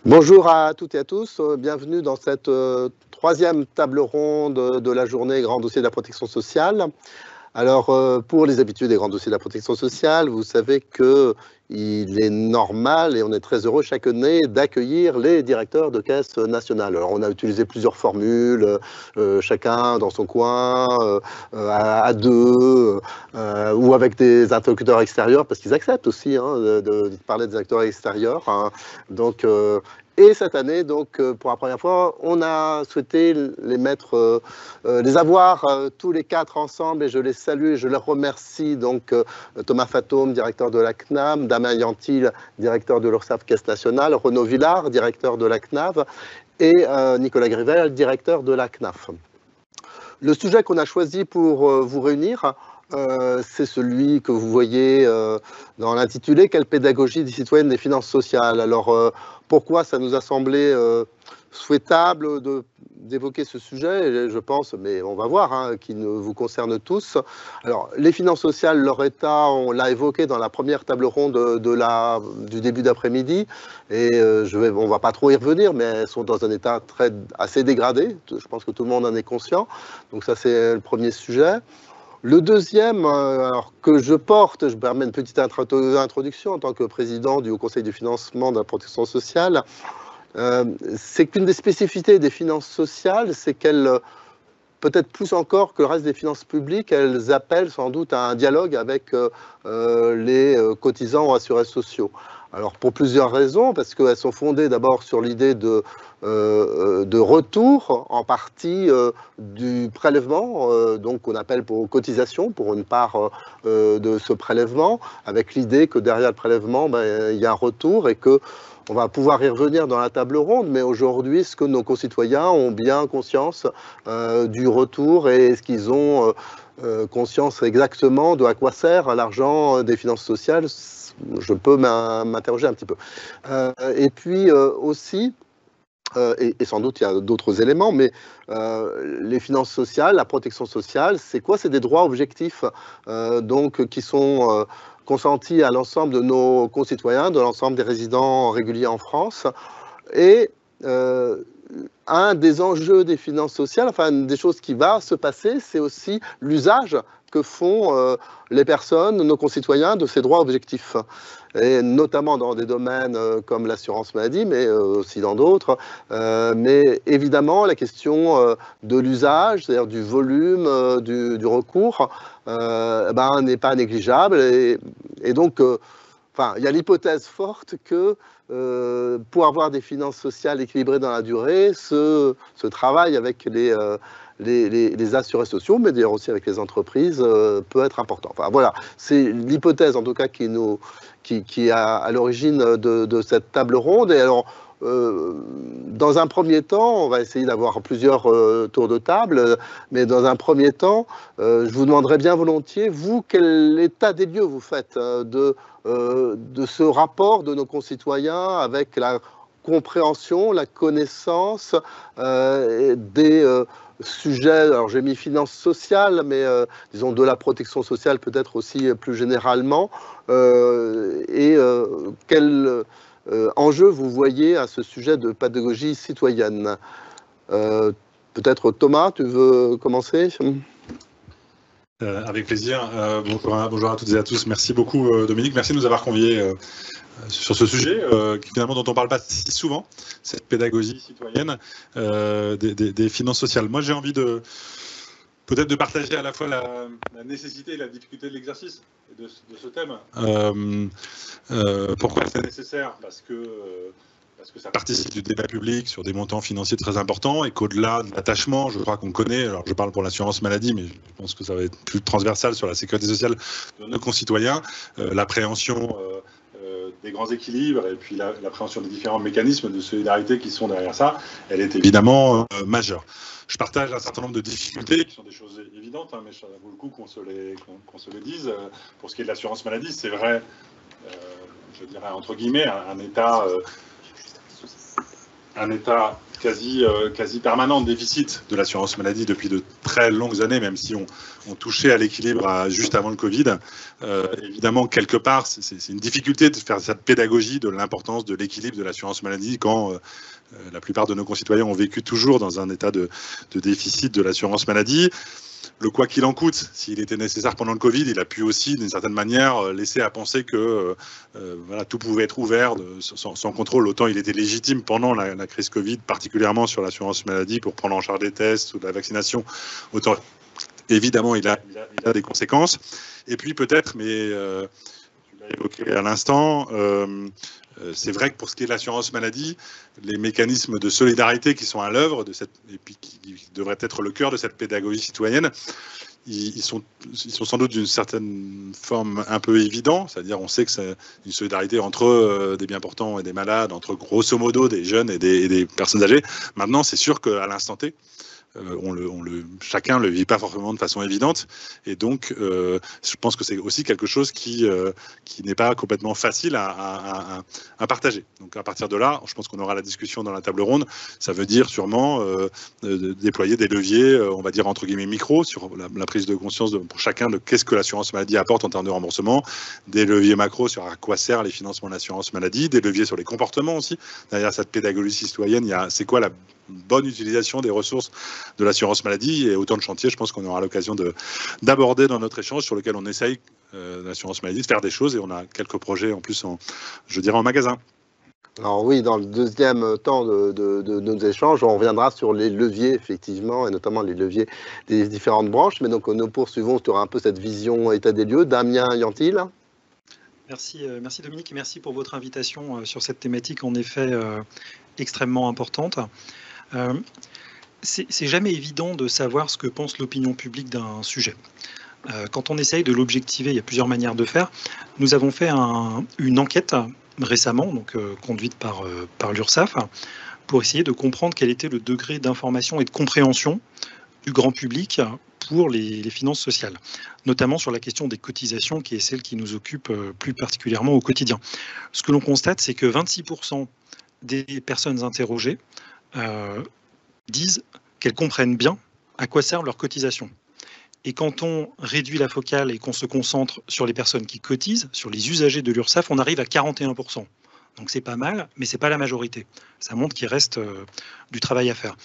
Bonjour à toutes et à tous, bienvenue dans cette troisième table ronde de la journée Grand Dossier de la Protection Sociale. Alors, pour les habitués des grands dossiers de la protection sociale, vous savez qu'il est normal et on est très heureux chaque année d'accueillir les directeurs de caisse nationale. Alors, on a utilisé plusieurs formules, chacun dans son coin, à deux, ou avec des interlocuteurs extérieurs, parce qu'ils acceptent aussi de parler des acteurs extérieurs. Donc, et cette année, donc, pour la première fois, on a souhaité les mettre, les avoir tous les quatre ensemble, et je les salue et je les remercie. Donc, Thomas Fatome, directeur de la CNAM, Damien Yantil, directeur de l'URSSAF Caisse nationale, Renaud Villard, directeur de la CNAV, et Nicolas Grivel, directeur de la CNAF. Le sujet qu'on a choisi pour vous réunir, c'est celui que vous voyez dans l'intitulé « Quelle pédagogie des citoyennes des finances sociales ?» Alors, pourquoi ça nous a semblé souhaitable d'évoquer ce sujet, je pense, mais on va voir, qui vous concerne tous. Alors, les finances sociales, leur état, on l'a évoqué dans la première table ronde du début d'après-midi, et on ne va pas trop y revenir, mais elles sont dans un état assez dégradé. Je pense que tout le monde en est conscient. Donc ça, c'est le premier sujet. Le deuxième, alors, que je porte, je me permets une petite introduction en tant que président du Haut Conseil du financement de la protection sociale, c'est qu'une des spécificités des finances sociales, c'est qu'elles, peut-être plus encore que le reste des finances publiques, elles appellent sans doute à un dialogue avec les cotisants ou assurés sociaux. Alors, pour plusieurs raisons, parce qu'elles sont fondées d'abord sur l'idée de retour en partie du prélèvement, donc qu'on appelle pour cotisation, pour une part de ce prélèvement, avec l'idée que derrière le prélèvement, il y a un retour et que on va pouvoir y revenir dans la table ronde, mais aujourd'hui, est-ce que nos concitoyens ont bien conscience du retour et est-ce qu'ils ont conscience exactement de à quoi sert l'argent des finances sociales? Je peux m'interroger un petit peu. Et puis aussi, et sans doute il y a d'autres éléments, mais les finances sociales, la protection sociale, c'est quoi? C'est des droits objectifs donc, qui sont consentis à l'ensemble de nos concitoyens, de l'ensemble des résidents réguliers en France. Et un des enjeux des finances sociales, enfin une des choses qui va se passer, c'est aussi l'usage que font les personnes, nos concitoyens, de ces droits objectifs. Et notamment dans des domaines comme l'assurance maladie, mais aussi dans d'autres. Mais évidemment, la question de l'usage, c'est-à-dire du volume, du recours, n'est pas négligeable. Et donc, il y a l'hypothèse forte que pour avoir des finances sociales équilibrées dans la durée, ce travail avec les assurés sociaux, mais d'ailleurs aussi avec les entreprises, peut être important. Enfin voilà, c'est l'hypothèse en tout cas qui est à l'origine de cette table ronde. Et alors, dans un premier temps, on va essayer d'avoir plusieurs tours de table, mais dans un premier temps, je vous demanderais bien volontiers, vous, quel état des lieux vous faites de ce rapport de nos concitoyens avec la compréhension, la connaissance des sujets, alors j'ai mis finances sociales, mais disons de la protection sociale peut-être aussi plus généralement, et quel enjeu vous voyez à ce sujet de pédagogie citoyenne. Peut-être Thomas, tu veux commencer? Avec plaisir. Bonjour à toutes et à tous. Merci beaucoup Dominique. Merci de nous avoir conviés sur ce sujet finalement dont on ne parle pas si souvent, cette pédagogie citoyenne des finances sociales. Moi j'ai envie peut-être de partager à la fois la nécessité et la difficulté de l'exercice de ce thème. Pourquoi c'est nécessaire? Parce que ça participe du débat public sur des montants financiers très importants et qu'au-delà de l'attachement, je crois qu'on connaît, alors je parle pour l'assurance maladie, mais je pense que ça va être plus transversal sur la sécurité sociale de nos concitoyens, l'appréhension des grands équilibres et puis l'appréhension des différents mécanismes de solidarité qui sont derrière ça, elle est évidemment majeure. Je partage un certain nombre de difficultés qui sont des choses évidentes, mais ça vaut le coup qu'on se les dise. Pour ce qui est de l'assurance maladie, c'est vrai, je dirais entre guillemets, un état quasi permanent de déficit de l'assurance maladie depuis de très longues années, même si on touchait à l'équilibre juste avant le Covid. Évidemment, quelque part, c'est une difficulté de faire cette pédagogie de l'importance de l'équilibre de l'assurance maladie quand la plupart de nos concitoyens ont vécu toujours dans un état de déficit de l'assurance maladie. Le quoi qu'il en coûte, s'il était nécessaire pendant le Covid, il a pu aussi, d'une certaine manière, laisser à penser que voilà, tout pouvait être ouvert sans contrôle. Autant il était légitime pendant la crise Covid, particulièrement sur l'assurance maladie, pour prendre en charge des tests ou de la vaccination. Autant, évidemment, il a des conséquences. Et puis peut-être, mais tu l'as évoqué à l'instant, c'est vrai que pour ce qui est de l'assurance maladie, les mécanismes de solidarité qui sont à l'œuvre, et puis qui devraient être le cœur de cette pédagogie citoyenne, ils sont sans doute d'une certaine forme un peu évidents. C'est-à-dire, on sait que c'est une solidarité entre des bien portants et des malades, entre grosso modo des jeunes et des personnes âgées. Maintenant, c'est sûr qu'à l'instant T, chacun ne le vit pas forcément de façon évidente, et donc je pense que c'est aussi quelque chose qui n'est pas complètement facile à partager. Donc à partir de là, je pense qu'on aura la discussion dans la table ronde. Ça veut dire sûrement déployer des leviers, on va dire entre guillemets micro, sur la prise de conscience pour chacun de qu'est-ce que l'assurance maladie apporte en termes de remboursement, des leviers macro sur à quoi servent les financements de l'assurance maladie, des leviers sur les comportements aussi. Derrière cette pédagogie citoyenne, c'est quoi la bonne utilisation des ressources de l'assurance maladie, et autant de chantiers, je pense qu'on aura l'occasion d'aborder dans notre échange, sur lequel on essaye, l'assurance maladie, de faire des choses, et on a quelques projets en plus, je dirais, en magasin. Alors oui, dans le deuxième temps de nos échanges, on reviendra sur les leviers, effectivement, et notamment les leviers des différentes branches, mais donc nous poursuivons sur un peu cette vision état des lieux. Damien Yantil. Merci Dominique, et merci pour votre invitation sur cette thématique, en effet extrêmement importante. C'est jamais évident de savoir ce que pense l'opinion publique d'un sujet. Quand on essaye de l'objectiver, il y a plusieurs manières de faire. Nous avons fait une enquête récemment, donc conduite par l'URSSAF, pour essayer de comprendre quel était le degré d'information et de compréhension du grand public pour les finances sociales, notamment sur la question des cotisations, qui est celle qui nous occupe plus particulièrement au quotidien. Ce que l'on constate, c'est que 26% des personnes interrogées disent qu'elles comprennent bien à quoi servent leurs cotisations. Et quand on réduit la focale et qu'on se concentre sur les personnes qui cotisent, sur les usagers de l'URSSAF, on arrive à 41%. Donc c'est pas mal, mais c'est pas la majorité. Ça montre qu'il reste du travail à faire.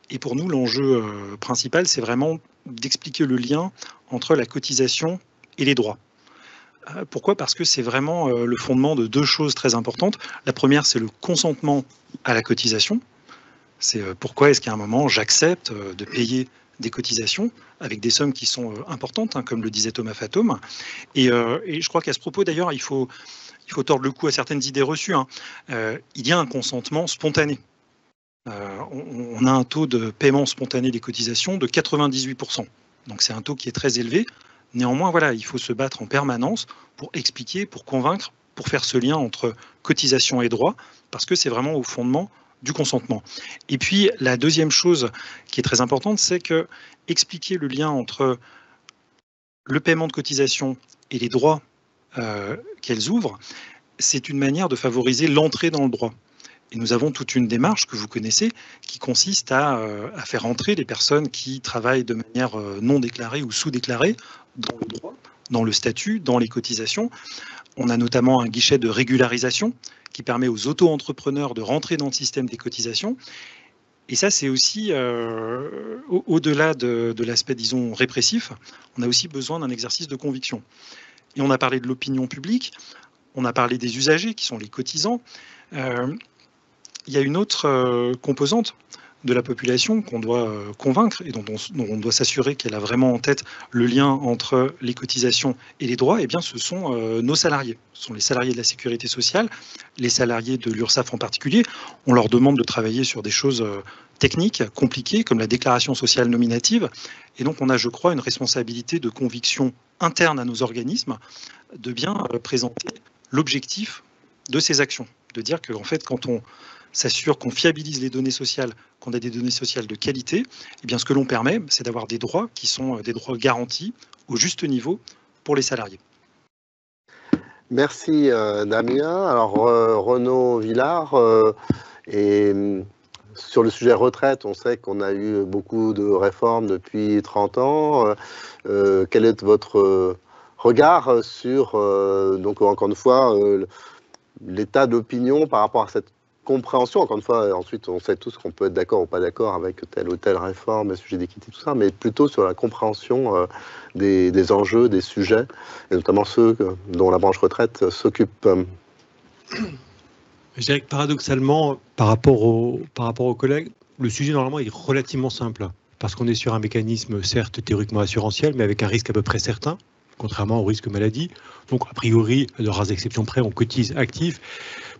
Et pour nous, l'enjeu principal, c'est vraiment d'expliquer le lien entre la cotisation et les droits. Pourquoi ? Parce que c'est vraiment le fondement de deux choses très importantes. La première, c'est le consentement à la cotisation. C'est pourquoi est-ce qu'à un moment, j'accepte de payer des cotisations avec des sommes qui sont importantes, hein, comme le disait Thomas Fatome. Et je crois qu'à ce propos, d'ailleurs, il faut tordre le cou à certaines idées reçues. Hein. Il y a un consentement spontané. On a un taux de paiement spontané des cotisations de 98%. Donc c'est un taux qui est très élevé. Néanmoins, voilà, il faut se battre en permanence pour expliquer, pour convaincre, pour faire ce lien entre cotisation et droit, parce que c'est vraiment au fondement du consentement. Et puis, la deuxième chose qui est très importante, c'est que expliquer le lien entre le paiement de cotisation et les droits qu'elles ouvrent, c'est une manière de favoriser l'entrée dans le droit. Et nous avons toute une démarche que vous connaissez qui consiste à faire entrer les personnes qui travaillent de manière non déclarée ou sous-déclarée dans le droit, dans le statut, dans les cotisations. On a notamment un guichet de régularisation qui permet aux auto-entrepreneurs de rentrer dans le système des cotisations. Et ça, c'est aussi, au-delà de l'aspect, disons, répressif, on a aussi besoin d'un exercice de conviction. Et on a parlé de l'opinion publique, on a parlé des usagers qui sont les cotisants. Il y a une autre composante de la population qu'on doit convaincre et dont on doit s'assurer qu'elle a vraiment en tête le lien entre les cotisations et les droits. Eh bien, ce sont nos salariés. Ce sont les salariés de la sécurité sociale, les salariés de l'URSSAF en particulier. On leur demande de travailler sur des choses techniques, compliquées, comme la déclaration sociale nominative. Et donc, on a, je crois, une responsabilité de conviction interne à nos organismes de bien présenter l'objectif de ces actions. De dire qu'en fait, quand on s'assure qu'on fiabilise les données sociales, qu'on a des données sociales de qualité, eh bien, ce que l'on permet, c'est d'avoir des droits qui sont des droits garantis au juste niveau pour les salariés. Merci Damien. Alors Renaud Villard, et sur le sujet retraite, on sait qu'on a eu beaucoup de réformes depuis 30 ans. Quel est votre regard sur, donc encore une fois, l'état d'opinion par rapport à cette compréhension, encore une fois, ensuite on sait tous qu'on peut être d'accord ou pas d'accord avec telle ou telle réforme, sujet d'équité, tout ça, mais plutôt sur la compréhension des enjeux, des sujets, et notamment ceux dont la branche retraite s'occupe. Je dirais que paradoxalement, par rapport aux collègues, le sujet normalement est relativement simple, parce qu'on est sur un mécanisme certes théoriquement assurantiel, mais avec un risque à peu près certain, contrairement au risque maladie. Donc a priori, de rares exceptions près, on cotise actif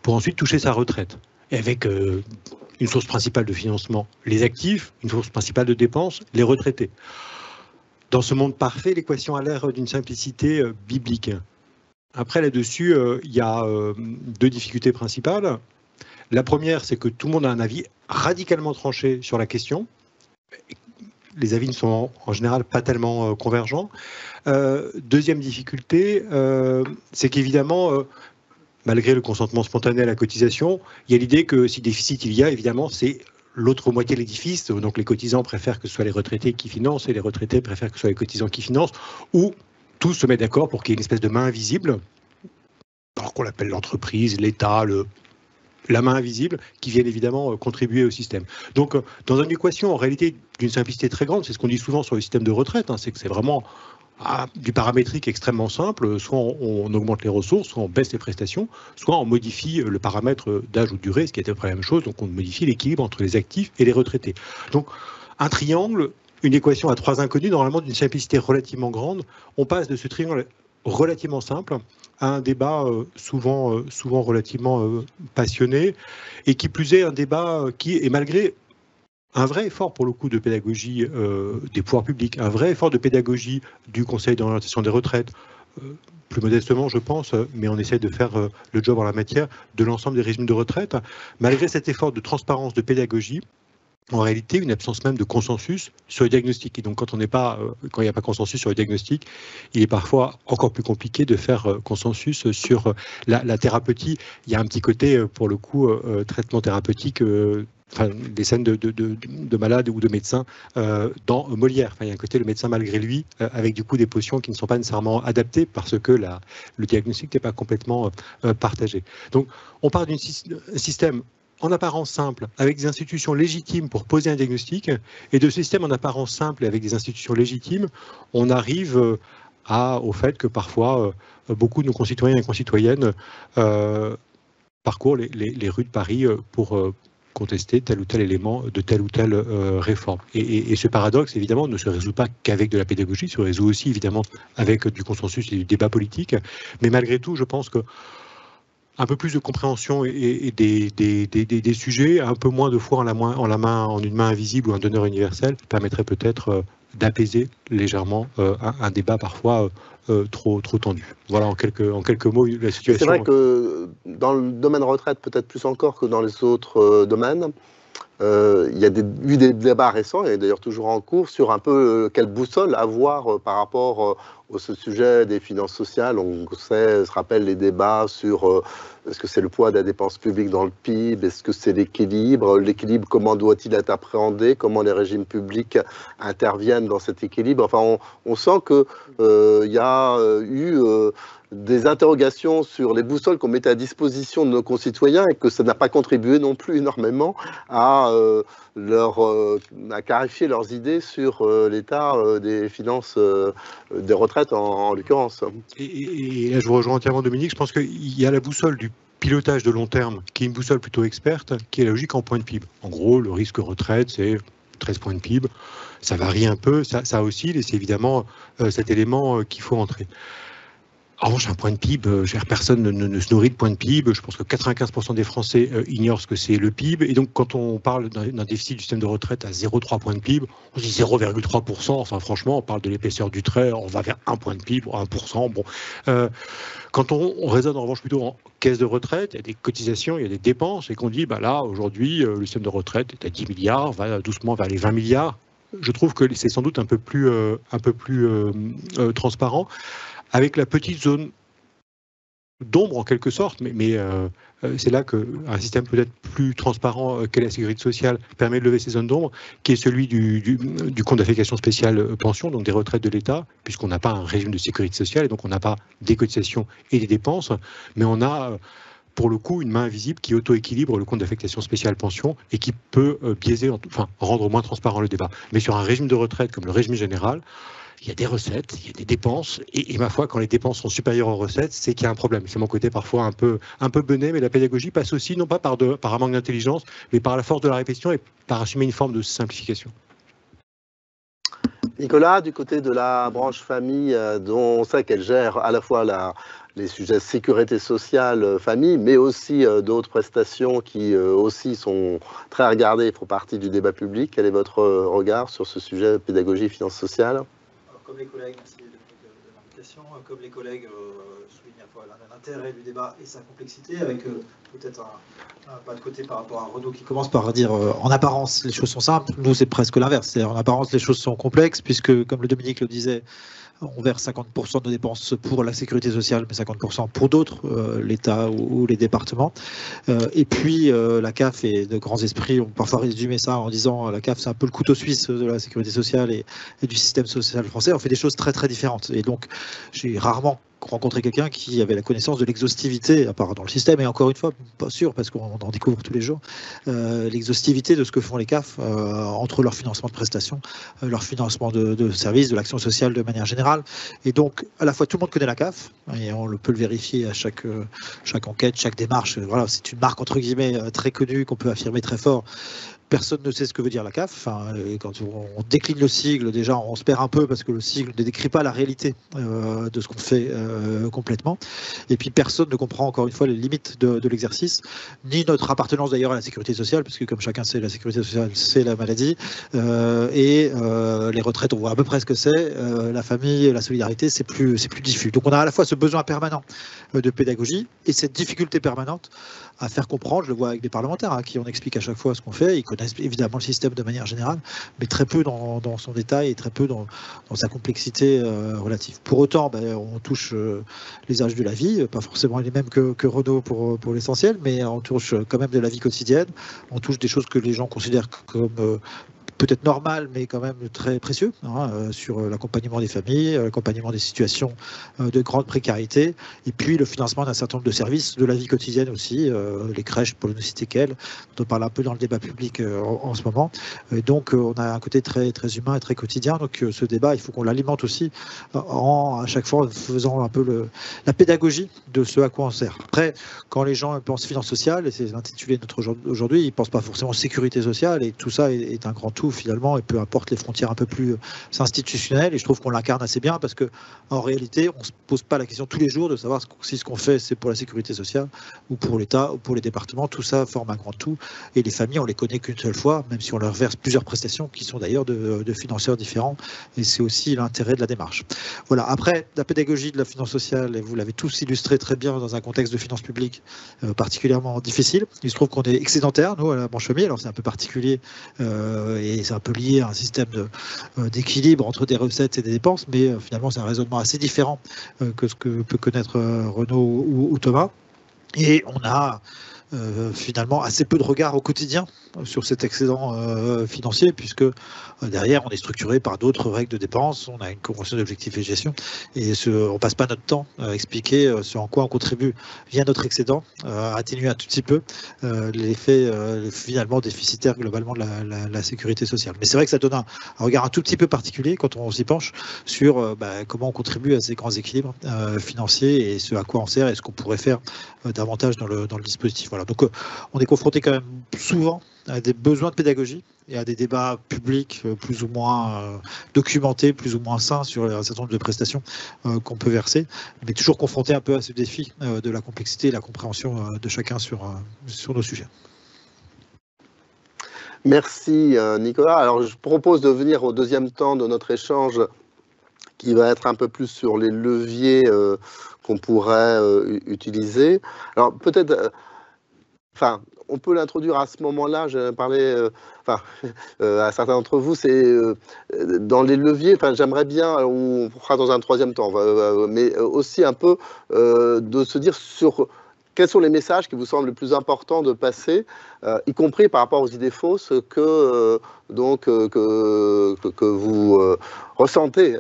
pour ensuite toucher sa retraite. Et avec une source principale de financement, les actifs, une source principale de dépenses, les retraités. Dans ce monde parfait, l'équation a l'air d'une simplicité biblique. Après, là-dessus, il y a deux difficultés principales. La première, c'est que tout le monde a un avis radicalement tranché sur la question. Les avis ne sont en général pas tellement convergents. Deuxième difficulté, c'est qu'évidemment, malgré le consentement spontané à la cotisation, il y a l'idée que si déficit il y a, évidemment, c'est l'autre moitié de l'édifice. Donc les cotisants préfèrent que ce soit les retraités qui financent et les retraités préfèrent que ce soit les cotisants qui financent, ou tous se mettent d'accord pour qu'il y ait une espèce de main invisible, alors qu'on l'appelle l'entreprise, l'État, la main invisible, qui viennent évidemment contribuer au système. Donc, dans une équation, en réalité, d'une simplicité très grande, c'est ce qu'on dit souvent sur le système de retraite, c'est que c'est vraiment du paramétrique extrêmement simple, soit on augmente les ressources, soit on baisse les prestations, soit on modifie le paramètre d'âge ou de durée, ce qui est à peu près la même chose, donc on modifie l'équilibre entre les actifs et les retraités. Donc, un triangle, une équation à trois inconnus, normalement d'une simplicité relativement grande, on passe de ce triangle relativement simple à un débat souvent relativement passionné, et qui plus est un débat qui est, malgré un vrai effort pour le coup de pédagogie des pouvoirs publics, un vrai effort de pédagogie du Conseil d'orientation des retraites, plus modestement je pense, mais on essaie de faire le job en la matière, de l'ensemble des régimes de retraite, malgré cet effort de transparence, de pédagogie, en réalité, une absence même de consensus sur le diagnostic. Et donc, quand il n'y a pas consensus sur le diagnostic, il est parfois encore plus compliqué de faire consensus sur la thérapeutie. Il y a un petit côté, pour le coup, traitement thérapeutique, des scènes de malades ou de médecins dans Molière. Il y a un côté, le médecin malgré lui, avec du coup des potions qui ne sont pas nécessairement adaptées parce que le diagnostic n'est pas complètement partagé. Donc, on part d'un système en apparence simple, avec des institutions légitimes pour poser un diagnostic, et de ce système en apparence simple et avec des institutions légitimes, on arrive au fait que parfois, beaucoup de nos concitoyens et concitoyennes parcourent les rues de Paris pour contester tel ou tel élément de telle ou telle réforme. Et ce paradoxe, évidemment, ne se résout pas qu'avec de la pédagogie, se résout aussi, évidemment, avec du consensus et du débat politique, mais malgré tout, je pense que un peu plus de compréhension et des sujets, un peu moins de foi en une main invisible ou un donneur universel, permettrait peut-être d'apaiser légèrement un débat parfois trop tendu. Voilà en quelques mots la situation. C'est vrai que dans le domaine retraite, peut-être plus encore que dans les autres domaines, il y a eu des débats récents, et d'ailleurs toujours en cours, sur un peu quelle boussole avoir par rapport au sujet des finances sociales. On se rappelle les débats sur est-ce que c'est le poids de la dépense publique dans le PIB, est-ce que c'est l'équilibre, comment doit-il être appréhendé, comment les régimes publics interviennent dans cet équilibre. Enfin, on sent qu'il y a eu des interrogations sur les boussoles qu'on mettait à disposition de nos concitoyens, et que ça n'a pas contribué non plus énormément à clarifier leurs idées sur l'état des finances des retraites en l'occurrence. Et là, je vous rejoins entièrement, Dominique. Je pense qu'il y a la boussole du pilotage de long terme, qui est une boussole plutôt experte, qui est la logique en point de PIB. En gros, le risque retraite, c'est 13 points de PIB. Ça varie un peu, ça oscille, et c'est évidemment cet élément qu'il faut entrer. En revanche, un point de PIB, personne ne se nourrit de points de PIB. Je pense que 95% des Français ignorent ce que c'est le PIB. Et donc, quand on parle d'un déficit du système de retraite à 0,3 points de PIB, on dit 0,3%. Enfin, franchement, on parle de l'épaisseur du trait, on va vers 1 point de PIB, 1%. Bon. Quand on raisonne en revanche plutôt en caisse de retraite, il y a des cotisations, il y a des dépenses, et qu'on dit, là, aujourd'hui, le système de retraite est à 10 milliards, va doucement vers les 20 milliards. Je trouve que c'est sans doute un peu plus transparent, avec la petite zone d'ombre en quelque sorte, mais c'est là qu'un système peut-être plus transparent qu'est la sécurité sociale permet de lever ces zones d'ombre, qui est celui du compte d'affectation spéciale pension, donc des retraites de l'État, puisqu'on n'a pas un régime de sécurité sociale, et donc on n'a pas des cotisations et des dépenses, mais on a pour le coup une main invisible qui auto-équilibre le compte d'affectation spéciale pension et qui peut biaiser, enfin rendre moins transparent le débat. Mais sur un régime de retraite comme le régime général, il y a des recettes, il y a des dépenses, et ma foi, quand les dépenses sont supérieures aux recettes, c'est qu'il y a un problème. C'est mon côté parfois un peu bené, mais la pédagogie passe aussi, non pas par un manque d'intelligence, mais par la force de la répétition et par assumer une forme de simplification. Nicolas, du côté de la branche famille, dont on sait qu'elle gère à la fois les sujets sécurité sociale, famille, mais aussi d'autres prestations qui aussi sont très regardées et font partie du débat public. Quel est votre regard sur ce sujet pédagogie et finances sociales? Comme les collègues, merci de l'invitation, comme les collègues soulignent à la fois l'intérêt du débat et sa complexité, avec peut-être un pas de côté par rapport à Renaud qui commence par dire en apparence les choses sont simples, nous c'est presque l'inverse, c'est en apparence les choses sont complexes, puisque comme le Dominique le disait, on verse 50% de nos dépenses pour la sécurité sociale, mais 50% pour d'autres, l'État ou les départements. Et puis, la CAF et de grands esprits ont parfois résumé ça en disant la CAF, c'est un peu le couteau suisse de la sécurité sociale et du système social français. On fait des choses très, très différentes. Et donc, j'ai rarement rencontrer quelqu'un qui avait la connaissance de l'exhaustivité, à part dans le système, et encore une fois, pas sûr, parce qu'on en découvre tous les jours, l'exhaustivité de ce que font les CAF entre leur financement de prestations, leur financement de services, de l'action sociale de manière générale. Et donc, à la fois, tout le monde connaît la CAF, et on peut le vérifier à chaque enquête, chaque démarche. Voilà, c'est une marque, entre guillemets, très connue, qu'on peut affirmer très fort. Personne ne sait ce que veut dire la CAF. Enfin, quand on décline le sigle, déjà, on se perd un peu parce que le sigle ne décrit pas la réalité de ce qu'on fait complètement. Et puis, personne ne comprend, encore une fois, les limites de l'exercice, ni notre appartenance d'ailleurs à la sécurité sociale, parce que comme chacun sait, la sécurité sociale, c'est la maladie. Les retraites, on voit à peu près ce que c'est. La famille, la solidarité, c'est plus diffus. Donc, on a à la fois ce besoin permanent de pédagogie et cette difficulté permanente à faire comprendre. Je le vois avec des parlementaires à qui on explique à chaque fois ce qu'on fait. Ils connaissent évidemment le système de manière générale, mais très peu dans son détail et très peu dans sa complexité relative. Pour autant, on touche les âges de la vie, pas forcément les mêmes que Renaud pour l'essentiel, mais on touche quand même de la vie quotidienne. On touche des choses que les gens considèrent comme peut-être normal, mais quand même très précieux, sur l'accompagnement des familles, l'accompagnement des situations de grande précarité, et puis le financement d'un certain nombre de services de la vie quotidienne aussi, les crèches, pour ne citer qu'elles, dont on parle un peu dans le débat public en ce moment. Et donc, on a un côté très, très humain et très quotidien. Donc, ce débat, il faut qu'on l'alimente aussi à chaque fois faisant un peu la pédagogie de ce à quoi on sert. Après, quand les gens pensent finance sociale, et c'est intitulé aujourd'hui, ils ne pensent pas forcément sécurité sociale, et tout ça est un grand tout finalement, et peu importe les frontières un peu plus institutionnelles, et je trouve qu'on l'incarne assez bien parce que en réalité on se pose pas la question tous les jours de savoir si ce qu'on fait c'est pour la sécurité sociale ou pour l'État ou pour les départements. Tout ça forme un grand tout, et les familles on les connaît qu'une seule fois, même si on leur verse plusieurs prestations qui sont d'ailleurs de financeurs différents, et c'est aussi l'intérêt de la démarche. Voilà, après la pédagogie de la finance sociale, et vous l'avez tous illustré très bien dans un contexte de finances publiques particulièrement difficile. Il se trouve qu'on est excédentaire, nous, à la branche famille, alors c'est un peu particulier et c'est un peu lié à un système d'équilibre entre des recettes et des dépenses, mais finalement c'est un raisonnement assez différent que ce que peut connaître Renaud ou Thomas. Et on a finalement assez peu de regard au quotidien sur cet excédent financier, puisque derrière on est structuré par d'autres règles de dépenses, on a une convention d'objectifs et gestion, et on ne passe pas notre temps à expliquer ce en quoi on contribue via notre excédent, à atténuer un tout petit peu l'effet finalement déficitaire globalement de la sécurité sociale. Mais c'est vrai que ça donne un regard un tout petit peu particulier quand on s'y penche sur comment on contribue à ces grands équilibres financiers et ce à quoi on sert et ce qu'on pourrait faire davantage dans le dispositif. Voilà. Donc on est confronté quand même souvent à des besoins de pédagogie et à des débats publics plus ou moins documentés, plus ou moins sains sur un certain nombre de prestations qu'on peut verser, mais toujours confronté un peu à ce défi de la complexité et la compréhension de chacun sur nos sujets. Merci Nicolas. Alors je propose de venir au deuxième temps de notre échange qui va être un peu plus sur les leviers qu'on pourrait utiliser. Alors peut-être, on peut l'introduire à ce moment-là. J'ai parlé à certains d'entre vous, c'est dans les leviers. Enfin, j'aimerais bien, on fera dans un troisième temps, mais aussi un peu de se dire sur quels sont les messages qui vous semblent les plus importants de passer, y compris par rapport aux idées fausses que vous ressentez.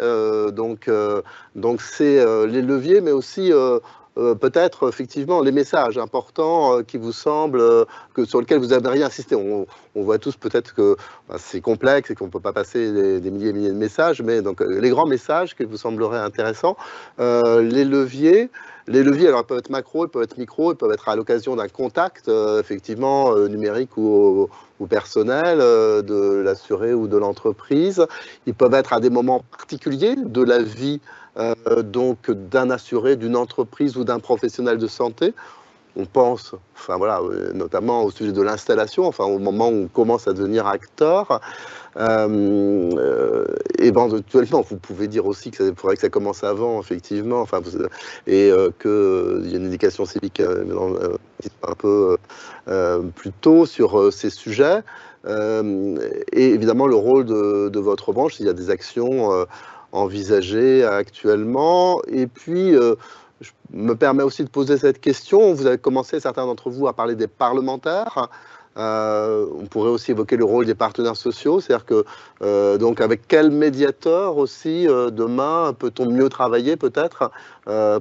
Donc c'est les leviers, mais aussi peut-être effectivement les messages importants qui vous semblent, sur lesquels vous aimeriez insister. On voit tous peut-être que c'est complexe et qu'on ne peut pas passer des milliers et milliers de messages, mais donc les grands messages qui vous sembleraient intéressants, les leviers, alors, ils peuvent être macro, ils peuvent être micro, ils peuvent être à l'occasion d'un contact, effectivement, numérique ou personnel, de l'assuré ou de l'entreprise. Ils peuvent être à des moments particuliers de la vie, donc d'un assuré, d'une entreprise ou d'un professionnel de santé. On pense, notamment au sujet de l'installation, au moment où on commence à devenir acteur. Éventuellement, vous pouvez dire aussi qu'il faudrait que ça commence avant, effectivement, et qu'il y a une éducation civique un peu plus tôt sur ces sujets. Et évidemment, le rôle de votre branche, s'il y a des actions envisagées actuellement. Et puis, je me permets aussi de poser cette question. Vous avez commencé, certains d'entre vous, à parler des parlementaires. On pourrait aussi évoquer le rôle des partenaires sociaux, c'est-à-dire que donc avec quel médiateur aussi demain peut-on mieux travailler peut-être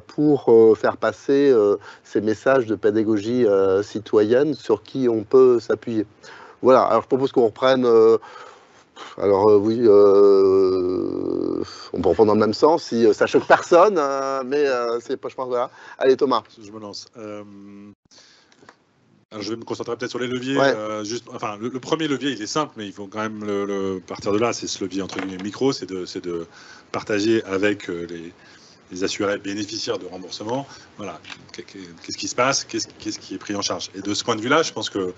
pour faire passer ces messages de pédagogie citoyenne sur qui on peut s'appuyer. Voilà, alors je propose qu'on reprenne. Oui, on peut reprendre dans le même sens si ça choque personne, mais c'est pas, je pense, voilà. Allez Thomas. Je me lance. Alors, je vais me concentrer peut-être sur les leviers. Ouais. Le premier levier, il est simple, mais il faut quand même partir de là. C'est ce levier entre guillemets micro, c'est de partager avec les assurés bénéficiaires de remboursement. Voilà, qu'est-ce qui se passe, qu'est-ce qui est pris en charge. Et de ce point de vue-là, je pense que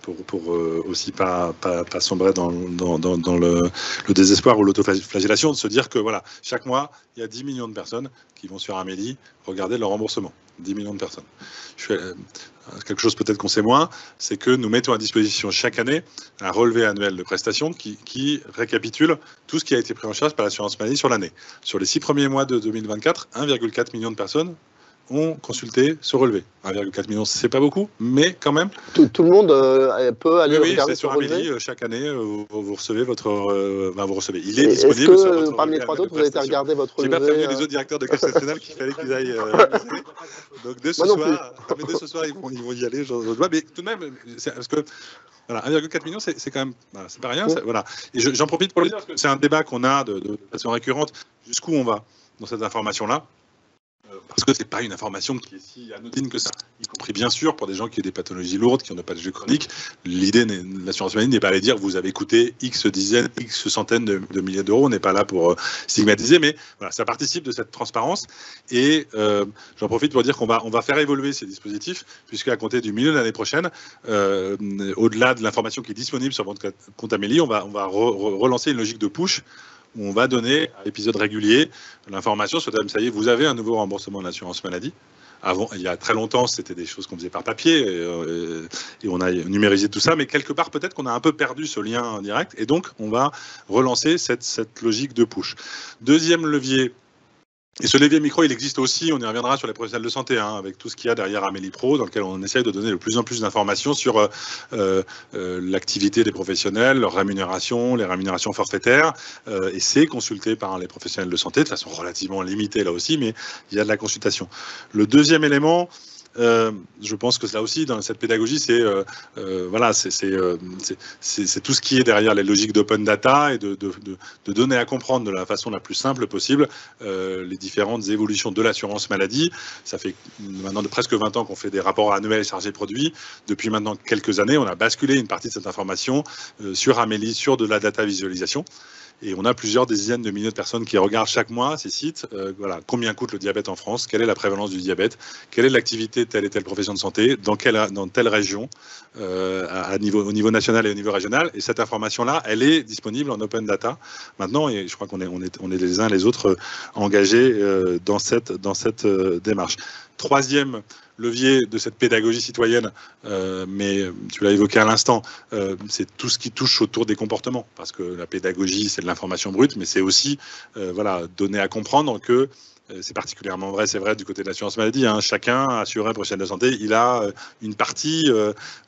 pour aussi pas sombrer dans le désespoir ou l'autoflagellation, de se dire que voilà, chaque mois, il y a 10 millions de personnes qui vont sur Amélie regarder leur remboursement. 10 millions de personnes. Quelque chose peut-être qu'on sait moins, c'est que nous mettons à disposition chaque année un relevé annuel de prestations qui récapitule tout ce qui a été pris en charge par l'assurance maladie sur l'année. Sur les 6 premiers mois de 2024, 1,4 million de personnes ont consulté ce relevé. 1,4 million, c'est pas beaucoup, mais quand même. Tout le monde peut aller regarder c'est sur Amélie, chaque année, vous recevez votre... vous recevez. Il est Et disponible sur votre parmi les 3 autres, vous avez été regarder votre relevé. J'ai pas prévenu les autres directeurs de caisse nationale qu'il fallait qu'ils aillent... Donc dès ce soir, ils vont y aller. Mais tout de même, parce que... Voilà, 1,4 million, c'est quand même... c'est pas rien. Voilà. Et j'en profite pour le dire, parce que c'est un débat qu'on a de façon récurrente. Jusqu'où on va dans cette information-là? Parce que ce n'est pas une information qui est si anodine que ça, y compris bien sûr pour des gens qui ont des pathologies lourdes, qui ont des pathologies chroniques. L'idée de l'assurance maladie n'est pas d'aller dire vous avez coûté X dizaines, X centaines de milliers d'euros. On n'est pas là pour stigmatiser, mais voilà, ça participe de cette transparence. Et j'en profite pour dire qu'on va faire évoluer ces dispositifs, puisqu'à compter du milieu de l'année prochaine, au-delà de l'information qui est disponible sur votre compte Amélie, on va relancer une logique de push où on va donner à épisode régulier l'information sur ça y est, vous avez un nouveau remboursement de l'assurance maladie. Avant, il y a très longtemps, c'était des choses qu'on faisait par papier et on a numérisé tout ça, mais quelque part, peut-être qu'on a un peu perdu ce lien direct et donc on va relancer cette logique de push. Deuxième levier. Et ce levier micro, il existe aussi, on y reviendra sur les professionnels de santé, avec tout ce qu'il y a derrière Amélie Pro, dans lequel on essaye de donner de plus en plus d'informations sur l'activité des professionnels, leur rémunération, les rémunérations forfaitaires, et c'est consulté par les professionnels de santé de façon relativement limitée là aussi, mais il y a de la consultation. Le deuxième élément, je pense que là aussi, dans cette pédagogie, c'est tout ce qui est derrière les logiques d'open data et de donner à comprendre de la façon la plus simple possible les différentes évolutions de l'assurance maladie. Ça fait maintenant presque 20 ans qu'on fait des rapports annuels chargés produits. Depuis maintenant quelques années, on a basculé une partie de cette information sur Amélie, sur de la data visualisation. Et on a plusieurs dizaines de milliers de personnes qui regardent chaque mois ces sites. Voilà, combien coûte le diabète en France? Quelle est la prévalence du diabète? Quelle est l'activité de telle et telle profession de santé? Dans telle région? Au niveau national et au niveau régional. Et cette information-là, elle est disponible en open data maintenant. Et je crois qu'on est les uns les autres engagés dans cette démarche. Troisième leviers de cette pédagogie citoyenne, mais tu l'as évoqué à l'instant, c'est tout ce qui touche autour des comportements, parce que la pédagogie, c'est de l'information brute, mais c'est aussi voilà, donner à comprendre que c'est particulièrement vrai, c'est vrai du côté de l'assurance maladie. Hein. Chacun, assuré un professionnel de santé, il a une partie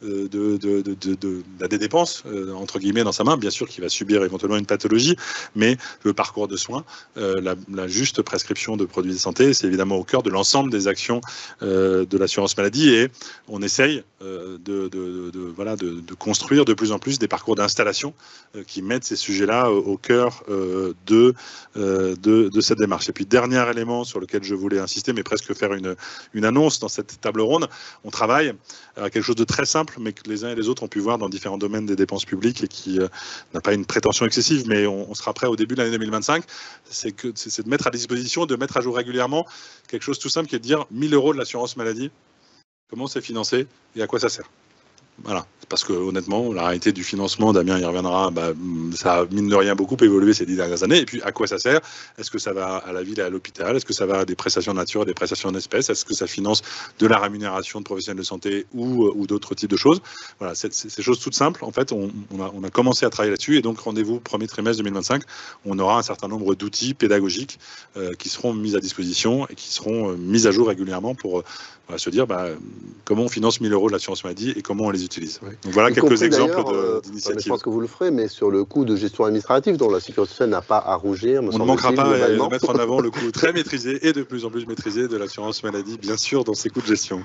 des dépenses, entre guillemets, dans sa main. Bien sûr qu'il va subir éventuellement une pathologie, mais le parcours de soins, la juste prescription de produits de santé, c'est évidemment au cœur de l'ensemble des actions de l'assurance maladie. Et on essaye de construire de plus en plus des parcours d'installation qui mettent ces sujets-là au cœur de cette démarche. Et puis, dernier élément sur lequel je voulais insister, mais presque faire une annonce dans cette table ronde. On travaille à quelque chose de très simple, mais que les uns et les autres ont pu voir dans différents domaines des dépenses publiques et qui n'a pas une prétention excessive, mais on sera prêt au début de l'année 2025. C'est de mettre à disposition, de mettre à jour régulièrement quelque chose tout simple qui est de dire 1 000 € de l'assurance maladie, comment c'est financé et à quoi ça sert. Voilà, parce que honnêtement, la réalité du financement, Damien y reviendra, ça a mine de rien beaucoup évolué ces 10 dernières années. Et puis, à quoi ça sert? Est-ce que ça va à la ville et à l'hôpital? Est-ce que ça va à des prestations de nature, des prestations en espèces? Est-ce que ça finance de la rémunération de professionnels de santé ou d'autres types de choses? Voilà, ces choses toutes simples. En fait, on a commencé à travailler là-dessus. Et donc, rendez-vous premier trimestre 2025. On aura un certain nombre d'outils pédagogiques qui seront mis à disposition et qui seront mis à jour régulièrement pour se dire comment on finance 1 000 € de l'assurance maladie et comment on les utilise. Ouais. Donc voilà quelques exemples d'initiatives. Je pense que vous le ferez, mais sur le coût de gestion administrative dont la sécurité sociale n'a pas à rougir. On ne manquera pas de mettre en avant le coût très maîtrisé et de plus en plus maîtrisé de l'assurance maladie, bien sûr, dans ses coûts de gestion.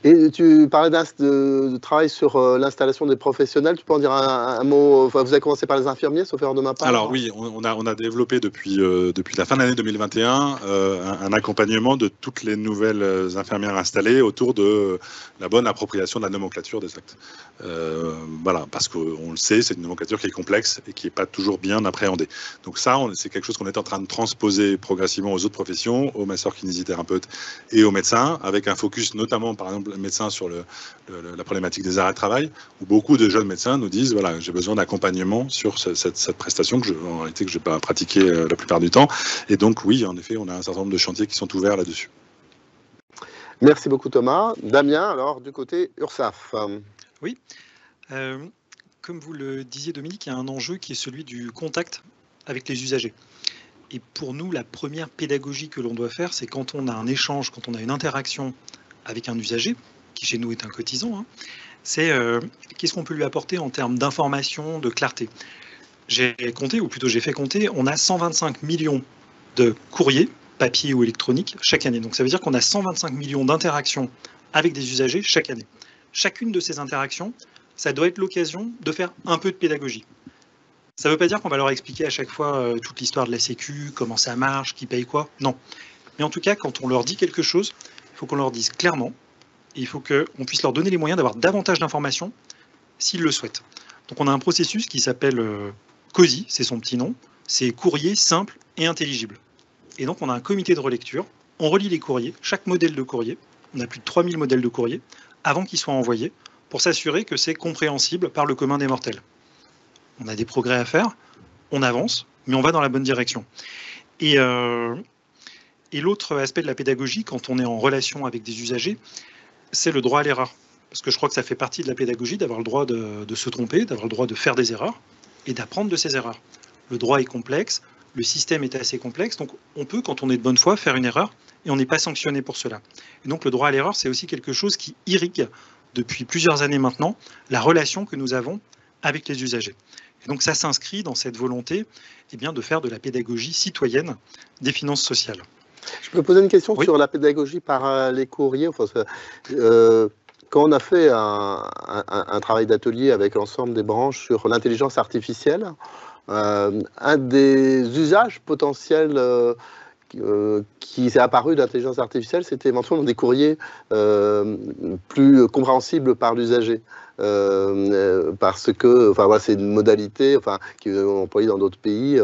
Et tu parlais de travail sur l'installation des professionnels. Tu peux en dire un mot? Enfin, vous avez commencé par les infirmiers, sauf erreur de ma part. Alors oui, on a développé depuis la fin de l'année 2021 un accompagnement de toutes les nouvelles infirmières installées autour de la bonne appropriation de la nomenclature des actes. Voilà, parce qu'on le sait, c'est une nomenclature qui est complexe et qui n'est pas toujours bien appréhendée. Donc ça, c'est quelque chose qu'on est en train de transposer progressivement aux autres professions, aux masseurs-kinésithérapeutes et aux médecins, avec un focus notamment, par exemple, médecins sur la problématique des arrêts de travail, où beaucoup de jeunes médecins nous disent voilà, j'ai besoin d'accompagnement sur cette prestation que en réalité que je n'ai pas pratiquée la plupart du temps. Et donc oui, en effet, on a un certain nombre de chantiers qui sont ouverts là-dessus. Merci beaucoup Thomas. Damien, alors du côté URSSAF. Oui, comme vous le disiez Dominique, il y a un enjeu qui est celui du contact avec les usagers. Et pour nous, la première pédagogie que l'on doit faire, c'est quand on a un échange, quand on a une interaction avec un usager, qui chez nous est un cotisant, c'est qu'est-ce qu'on peut lui apporter en termes d'information, de clarté. J'ai compté, ou plutôt j'ai fait compter, on a 125 millions de courriers, papier ou électronique, chaque année. Donc ça veut dire qu'on a 125 millions d'interactions avec des usagers chaque année. Chacune de ces interactions, ça doit être l'occasion de faire un peu de pédagogie. Ça ne veut pas dire qu'on va leur expliquer à chaque fois toute l'histoire de la Sécu, comment ça marche, qui paye quoi, non. Mais en tout cas, quand on leur dit quelque chose, il faut qu'on leur dise clairement, et il faut qu'on puisse leur donner les moyens d'avoir davantage d'informations s'ils le souhaitent. Donc on a un processus qui s'appelle COSI, c'est son petit nom, c'est courrier simple et intelligible. Et donc on a un comité de relecture, on relit les courriers, chaque modèle de courrier, on a plus de 3000 modèles de courrier, avant qu'ils soient envoyés, pour s'assurer que c'est compréhensible par le commun des mortels. On a des progrès à faire, on avance, mais on va dans la bonne direction. Et l'autre aspect de la pédagogie, quand on est en relation avec des usagers, c'est le droit à l'erreur. Parce que je crois que ça fait partie de la pédagogie d'avoir le droit de se tromper, d'avoir le droit de faire des erreurs et d'apprendre de ces erreurs. Le droit est complexe, le système est assez complexe, donc on peut, quand on est de bonne foi, faire une erreur et on n'est pas sanctionné pour cela. Et donc le droit à l'erreur, c'est aussi quelque chose qui irrigue depuis plusieurs années maintenant la relation que nous avons avec les usagers. Et donc ça s'inscrit dans cette volonté de faire de la pédagogie citoyenne des finances sociales. Je peux poser une question oui. Sur la pédagogie par les courriers. Quand on a fait un travail d'atelier avec l'ensemble des branches sur l'intelligence artificielle, un des usages potentiels qui s'est apparu d'intelligence artificielle, c'était éventuellement des courriers plus compréhensibles par l'usager. Parce que c'est une modalité qui est employée dans d'autres pays,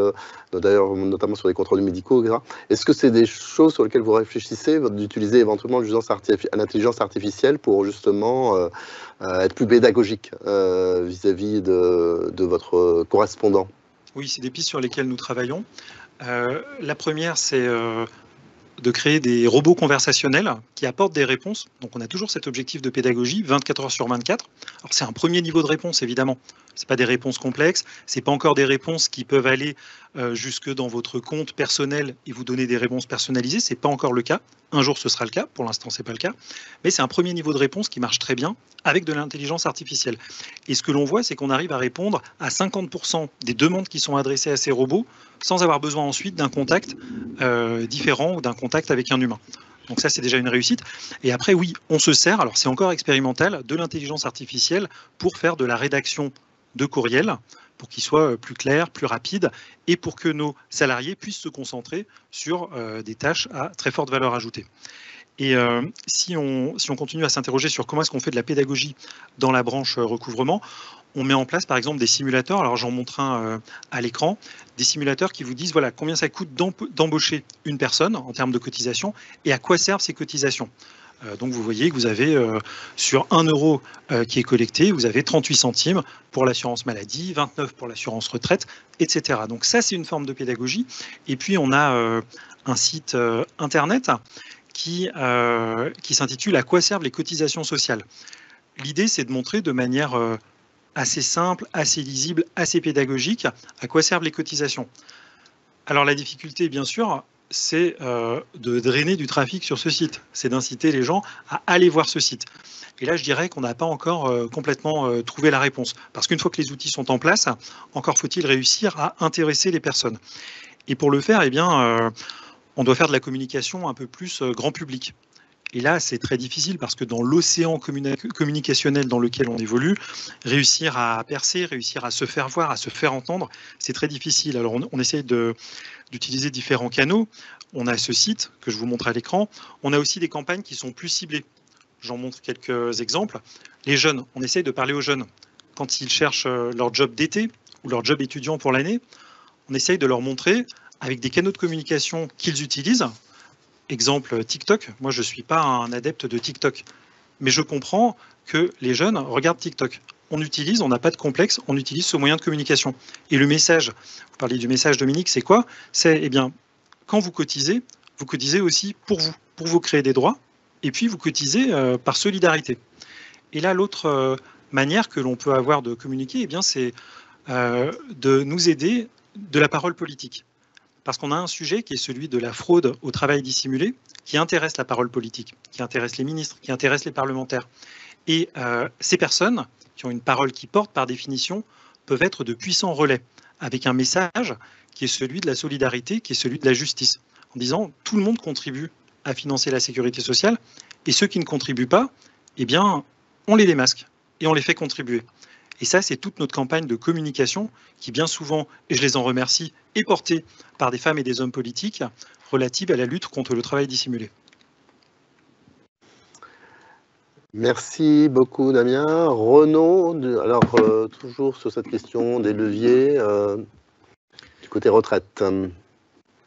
d'ailleurs notamment sur les contrôles médicaux, etc. Est-ce que c'est des choses sur lesquelles vous réfléchissez, d'utiliser éventuellement l'intelligence artificielle pour justement être plus pédagogique vis-à-vis de votre correspondant? Oui, c'est des pistes sur lesquelles nous travaillons. La première, c'est de créer des robots conversationnels qui apportent des réponses. Donc on a toujours cet objectif de pédagogie, 24 heures sur 24. Alors c'est un premier niveau de réponse, évidemment. Ce n'est pas des réponses complexes, ce n'est pas encore des réponses qui peuvent aller jusque dans votre compte personnel et vous donner des réponses personnalisées. Ce n'est pas encore le cas. Un jour, ce sera le cas. Pour l'instant, ce n'est pas le cas. Mais c'est un premier niveau de réponse qui marche très bien avec de l'intelligence artificielle. Et ce que l'on voit, c'est qu'on arrive à répondre à 50% des demandes qui sont adressées à ces robots sans avoir besoin ensuite d'un contact différent ou d'un contact avec un humain. Donc ça, c'est déjà une réussite. Et après, oui, on se sert, alors c'est encore expérimental, de l'intelligence artificielle pour faire de la rédaction de courriel, pour qu'il soit plus clair, plus rapide, et pour que nos salariés puissent se concentrer sur des tâches à très forte valeur ajoutée. Et si on continue à s'interroger sur comment est-ce qu'on fait de la pédagogie dans la branche recouvrement, on met en place par exemple des simulateurs, alors j'en montre un à l'écran, des simulateurs qui vous disent voilà combien ça coûte d'embaucher une personne en termes de cotisation et à quoi servent ces cotisations. Donc vous voyez que vous avez sur 1 euro qui est collecté, vous avez 38 centimes pour l'assurance maladie, 29 pour l'assurance retraite, etc. Donc ça c'est une forme de pédagogie. Et puis on a un site internet qui s'intitule « À quoi servent les cotisations sociales ?» L'idée c'est de montrer de manière assez simple, assez lisible, assez pédagogique à quoi servent les cotisations. Alors la difficulté bien sûr, c'est de drainer du trafic sur ce site, c'est d'inciter les gens à aller voir ce site. Et là, je dirais qu'on n'a pas encore complètement trouvé la réponse. Parce qu'une fois que les outils sont en place, encore faut-il réussir à intéresser les personnes. Et pour le faire, eh bien, on doit faire de la communication un peu plus grand public. Et là, c'est très difficile parce que dans l'océan communicationnel dans lequel on évolue, réussir à percer, réussir à se faire voir, à se faire entendre, c'est très difficile. Alors, on essaye d'utiliser différents canaux. On a ce site que je vous montre à l'écran. On a aussi des campagnes qui sont plus ciblées. J'en montre quelques exemples. Les jeunes, on essaye de parler aux jeunes. Quand ils cherchent leur job d'été ou leur job étudiant pour l'année, on essaye de leur montrer avec des canaux de communication qu'ils utilisent. Exemple TikTok. Moi, je ne suis pas un adepte de TikTok. Mais je comprends que les jeunes regardent TikTok. On n'a pas de complexe, on utilise ce moyen de communication. Et le message, vous parliez du message Dominique, c'est quoi? C'est, eh bien, quand vous cotisez aussi pour vous créer des droits, et puis vous cotisez par solidarité. Et là, l'autre manière que l'on peut avoir de communiquer, eh bien, c'est de nous aider de la parole politique. Parce qu'on a un sujet qui est celui de la fraude au travail dissimulé, qui intéresse la parole politique, qui intéresse les ministres, qui intéresse les parlementaires. Et ces personnes qui ont une parole qui porte par définition peuvent être de puissants relais, avec un message qui est celui de la solidarité, qui est celui de la justice, en disant tout le monde contribue à financer la sécurité sociale, et ceux qui ne contribuent pas, eh bien, on les démasque et on les fait contribuer. Et ça, c'est toute notre campagne de communication qui, bien souvent, et je les en remercie, est portée par des femmes et des hommes politiques relative à la lutte contre le travail dissimulé. Merci beaucoup, Damien. Renaud, alors toujours sur cette question des leviers du côté retraite.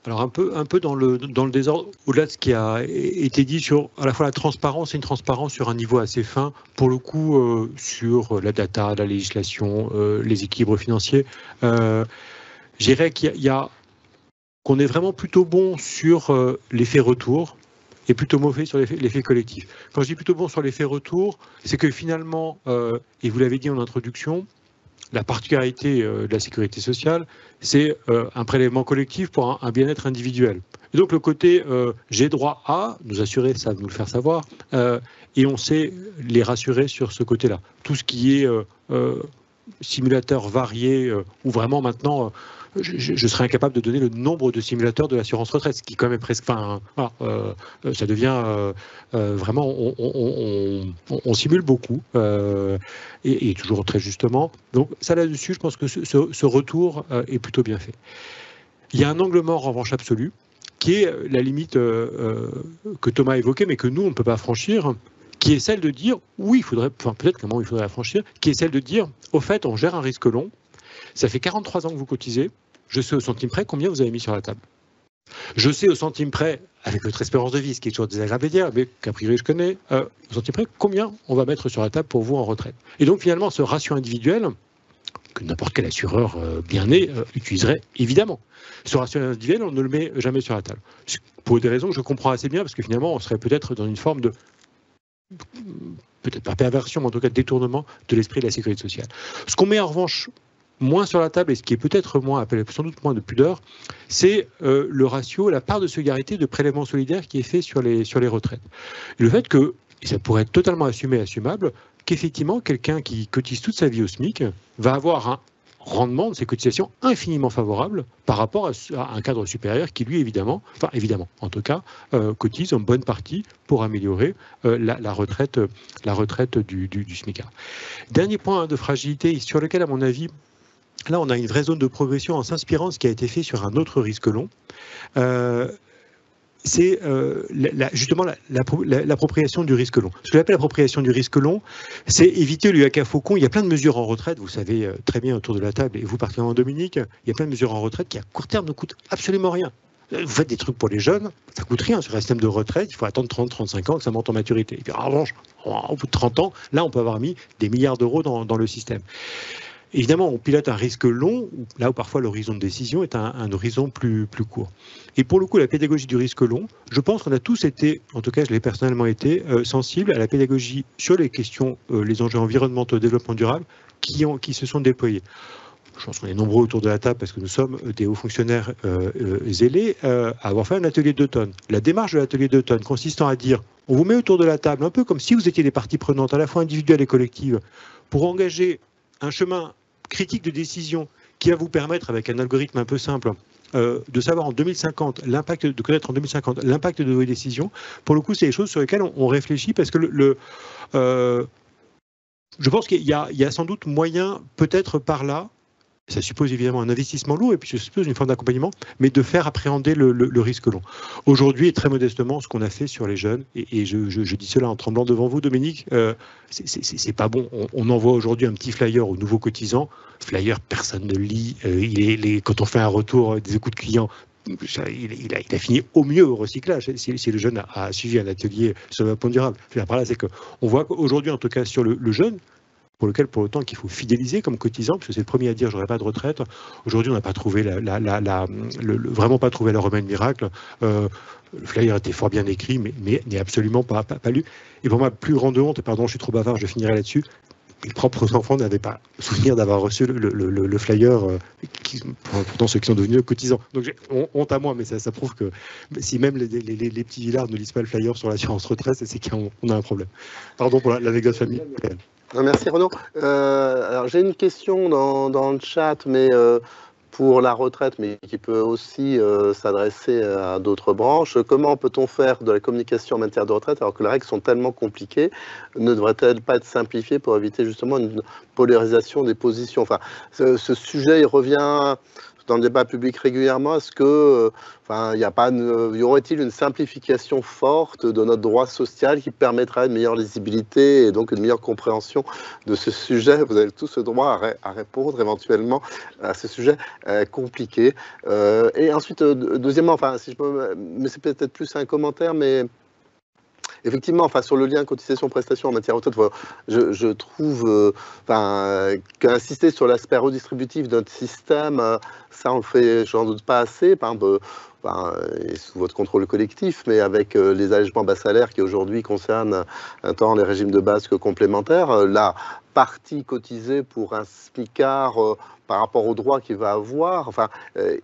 Alors un peu dans le désordre, au-delà de ce qui a été dit sur à la fois la transparence et une transparence sur un niveau assez fin, pour le coup sur la data, la législation, les équilibres financiers, je dirais qu'on est vraiment plutôt bon sur l'effet retour et plutôt mauvais sur l'effet collectif. Quand je dis plutôt bon sur l'effet retour, c'est que finalement, et vous l'avez dit en introduction, la particularité de la sécurité sociale, c'est un prélèvement collectif pour un bien-être individuel. Et donc le côté j'ai droit à, nos assurés savent nous le faire savoir, et on sait les rassurer sur ce côté-là. Tout ce qui est simulateurs variés, ou vraiment maintenant, je serais incapable de donner le nombre de simulateurs de l'assurance retraite, ce qui quand même presque, enfin, ça devient vraiment, on simule beaucoup, et toujours très justement. Donc ça là-dessus, je pense que ce retour est plutôt bien fait. Il y a un angle mort en revanche absolu, qui est la limite que Thomas a évoquée, mais que nous, on ne peut pas franchir, qui est celle de dire, oui, il faudrait, enfin peut-être qu'à un moment il faudrait la franchir, qui est celle de dire, au fait, on gère un risque long, ça fait 43 ans que vous cotisez, je sais au centime près combien vous avez mis sur la table. Je sais au centime près, avec votre espérance de vie, ce qui est toujours désagréable à dire, mais qu'a priori je connais, au centime près, combien on va mettre sur la table pour vous en retraite. Et donc finalement, ce ratio individuel, que n'importe quel assureur bien né utiliserait évidemment. Ce ratio individuel, on ne le met jamais sur la table. Pour des raisons que je comprends assez bien, parce que finalement, on serait peut-être dans une forme de, peut-être pas perversion, mais en tout cas de détournement de l'esprit de la sécurité sociale. Ce qu'on met en revanche moins sur la table, et ce qui est peut-être moins, appelé sans doute moins de pudeur, c'est le ratio, la part de solidarité de prélèvement solidaire qui est fait sur les retraites. Et le fait que, et ça pourrait être totalement assumé et assumable, qu'effectivement, quelqu'un qui cotise toute sa vie au SMIC va avoir un rendement de ses cotisations infiniment favorable par rapport à un cadre supérieur qui, lui, évidemment, en tout cas, cotise en bonne partie pour améliorer la retraite du SMICard. Dernier point de fragilité sur lequel, à mon avis, là, on a une vraie zone de progression en s'inspirant de ce qui a été fait sur un autre risque long. C'est justement l'appropriation du risque long. Ce que j'appelle l'appropriation du risque long, c'est éviter l'UAK faucon. Il y a plein de mesures en retraite, vous savez très bien autour de la table, et vous particulièrement Dominique, il y a plein de mesures en retraite qui à court terme ne coûtent absolument rien. Vous faites des trucs pour les jeunes, ça ne coûte rien sur un système de retraite, il faut attendre 30-35 ans que ça monte en maturité. Et puis en revanche, au bout de 30 ans, là on peut avoir mis des milliards d'euros dans le système. Évidemment, on pilote un risque long, là où parfois l'horizon de décision est un horizon plus court. Et pour le coup, la pédagogie du risque long, je pense qu'on a tous été, en tout cas je l'ai personnellement été, sensibles à la pédagogie sur les questions, les enjeux environnementaux et développement durable qui se sont déployés. Je pense qu'on est nombreux autour de la table parce que nous sommes des hauts fonctionnaires zélés à avoir fait un atelier d'automne. La démarche de l'atelier d'automne consistant à dire, on vous met autour de la table, un peu comme si vous étiez des parties prenantes, à la fois individuelles et collectives, pour engager un chemin critique de décision qui va vous permettre, avec un algorithme un peu simple, de savoir en 2050 l'impact, de connaître en 2050 l'impact de vos décisions. Pour le coup, c'est des choses sur lesquelles on réfléchit parce que je pense qu'il y a sans doute moyen, peut-être par là, ça suppose évidemment un investissement lourd et puis ça suppose une forme d'accompagnement, mais de faire appréhender le risque long. Aujourd'hui, et très modestement, ce qu'on a fait sur les jeunes, et je dis cela en tremblant devant vous, Dominique, c'est pas bon. On envoie aujourd'hui un petit flyer aux nouveaux cotisants. Flyer, personne ne lit. Quand on fait un retour des écoutes clients, il a fini au mieux au recyclage si le jeune a suivi un atelier sur le développement durable. Par là, c'est qu'on voit qu'aujourd'hui, en tout cas sur le jeune, pour lequel, pour autant, qu'il faut fidéliser comme cotisant, parce que c'est le premier à dire j'aurai pas de retraite. Aujourd'hui, on n'a pas trouvé vraiment pas trouvé le remède miracle. Le flyer était fort bien écrit, mais n'est absolument pas lu. Et pour moi, plus grande honte, et pardon, je suis trop bavard, je finirai là-dessus. Mes propres enfants n'avaient pas souvenir d'avoir reçu le flyer, pourtant ceux qui sont devenus cotisants. Donc j'ai honte à moi, mais ça prouve que si même les petits villards ne lisent pas le flyer sur l'assurance retraite, c'est qu'on a un problème. Pardon pour l'anecdote familiale. Merci Renaud. Alors j'ai une question dans le chat, mais pour la retraite, mais qui peut aussi s'adresser à d'autres branches. Comment peut-on faire de la communication en matière de retraite alors que les règles sont tellement compliquées? Ne devrait-elle pas être simplifiée pour éviter justement une polarisation des positions? Enfin, ce sujet, il revient dans le débat public régulièrement. Est-ce que, y aurait-il une simplification forte de notre droit social qui permettrait une meilleure lisibilité et donc une meilleure compréhension de ce sujet? Vous avez tous le droit à répondre éventuellement à ce sujet compliqué. Et ensuite, deuxièmement, si je peux, mais c'est peut-être plus un commentaire, mais effectivement, sur le lien cotisation-prestation en matière de retraite, je trouve qu'insister sur l'aspect redistributif de notre système, ça on le fait, j'en doute pas assez, et sous votre contrôle collectif, mais avec les allégements bas salaires qui aujourd'hui concernent tant les régimes de base que complémentaires, la partie cotisée pour un SMICard par rapport aux droits qu'il va avoir,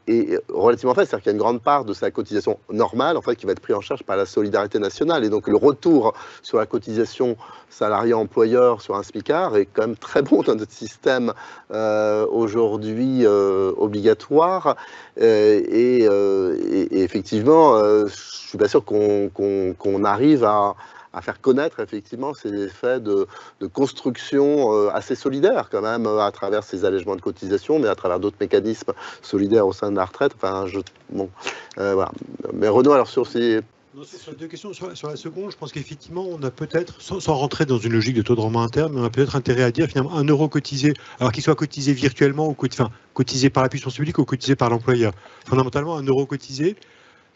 est relativement faible. C'est-à-dire qu'il y a une grande part de sa cotisation normale, qui va être prise en charge par la solidarité nationale. Et donc le retour sur la cotisation salarié-employeur sur un SMICard est quand même très bon dans notre système aujourd'hui obligatoire. Et effectivement, je suis pas sûr qu'on arrive à faire connaître effectivement ces effets de construction assez solidaire quand même à travers ces allègements de cotisation, mais à travers d'autres mécanismes solidaires au sein de la retraite. Voilà. Mais Renaud, alors sur ces... Sur les deux questions, sur la seconde, je pense qu'effectivement, on a peut-être, sans rentrer dans une logique de taux de rendement interne, mais on a peut-être intérêt à dire finalement 1 euro cotisé, alors qu'il soit cotisé virtuellement ou cotisé par la puissance publique ou cotisé par l'employeur. Fondamentalement, 1 euro cotisé,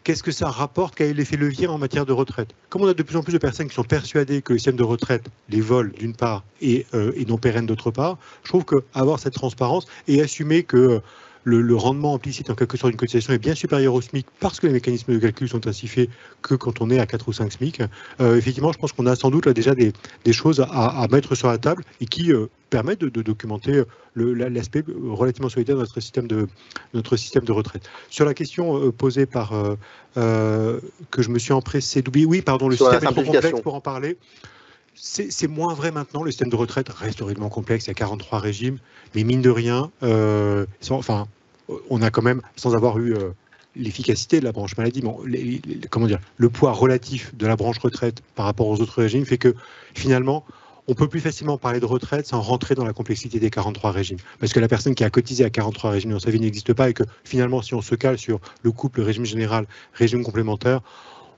qu'est-ce que ça rapporte, quel est l'effet levier en matière de retraite. Comme on a de plus en plus de personnes qui sont persuadées que le système de retraite les vole d'une part et non pérenne d'autre part, je trouve qu'avoir cette transparence et assumer que le rendement implicite en quelque sorte d'une cotisation est bien supérieur au SMIC parce que les mécanismes de calcul sont ainsi faits que quand on est à 4 ou 5 SMIC. Effectivement, je pense qu'on a sans doute là déjà des choses à mettre sur la table et qui permettent de documenter l'aspect relativement solidaire de notre système de retraite. Sur la question posée par que je me suis empressé d'oublier, oui, pardon, le système est trop complexe pour en parler. C'est moins vrai maintenant, le système de retraite reste horriblement complexe, il y a 43 régimes, mais mine de rien, on a quand même, sans avoir eu l'efficacité de la branche maladie, comment dire, le poids relatif de la branche retraite par rapport aux autres régimes fait que finalement, on peut plus facilement parler de retraite sans rentrer dans la complexité des 43 régimes. Parce que la personne qui a cotisé à 43 régimes dans sa vie n'existe pas et que finalement, si on se cale sur le couple régime général, régime complémentaire,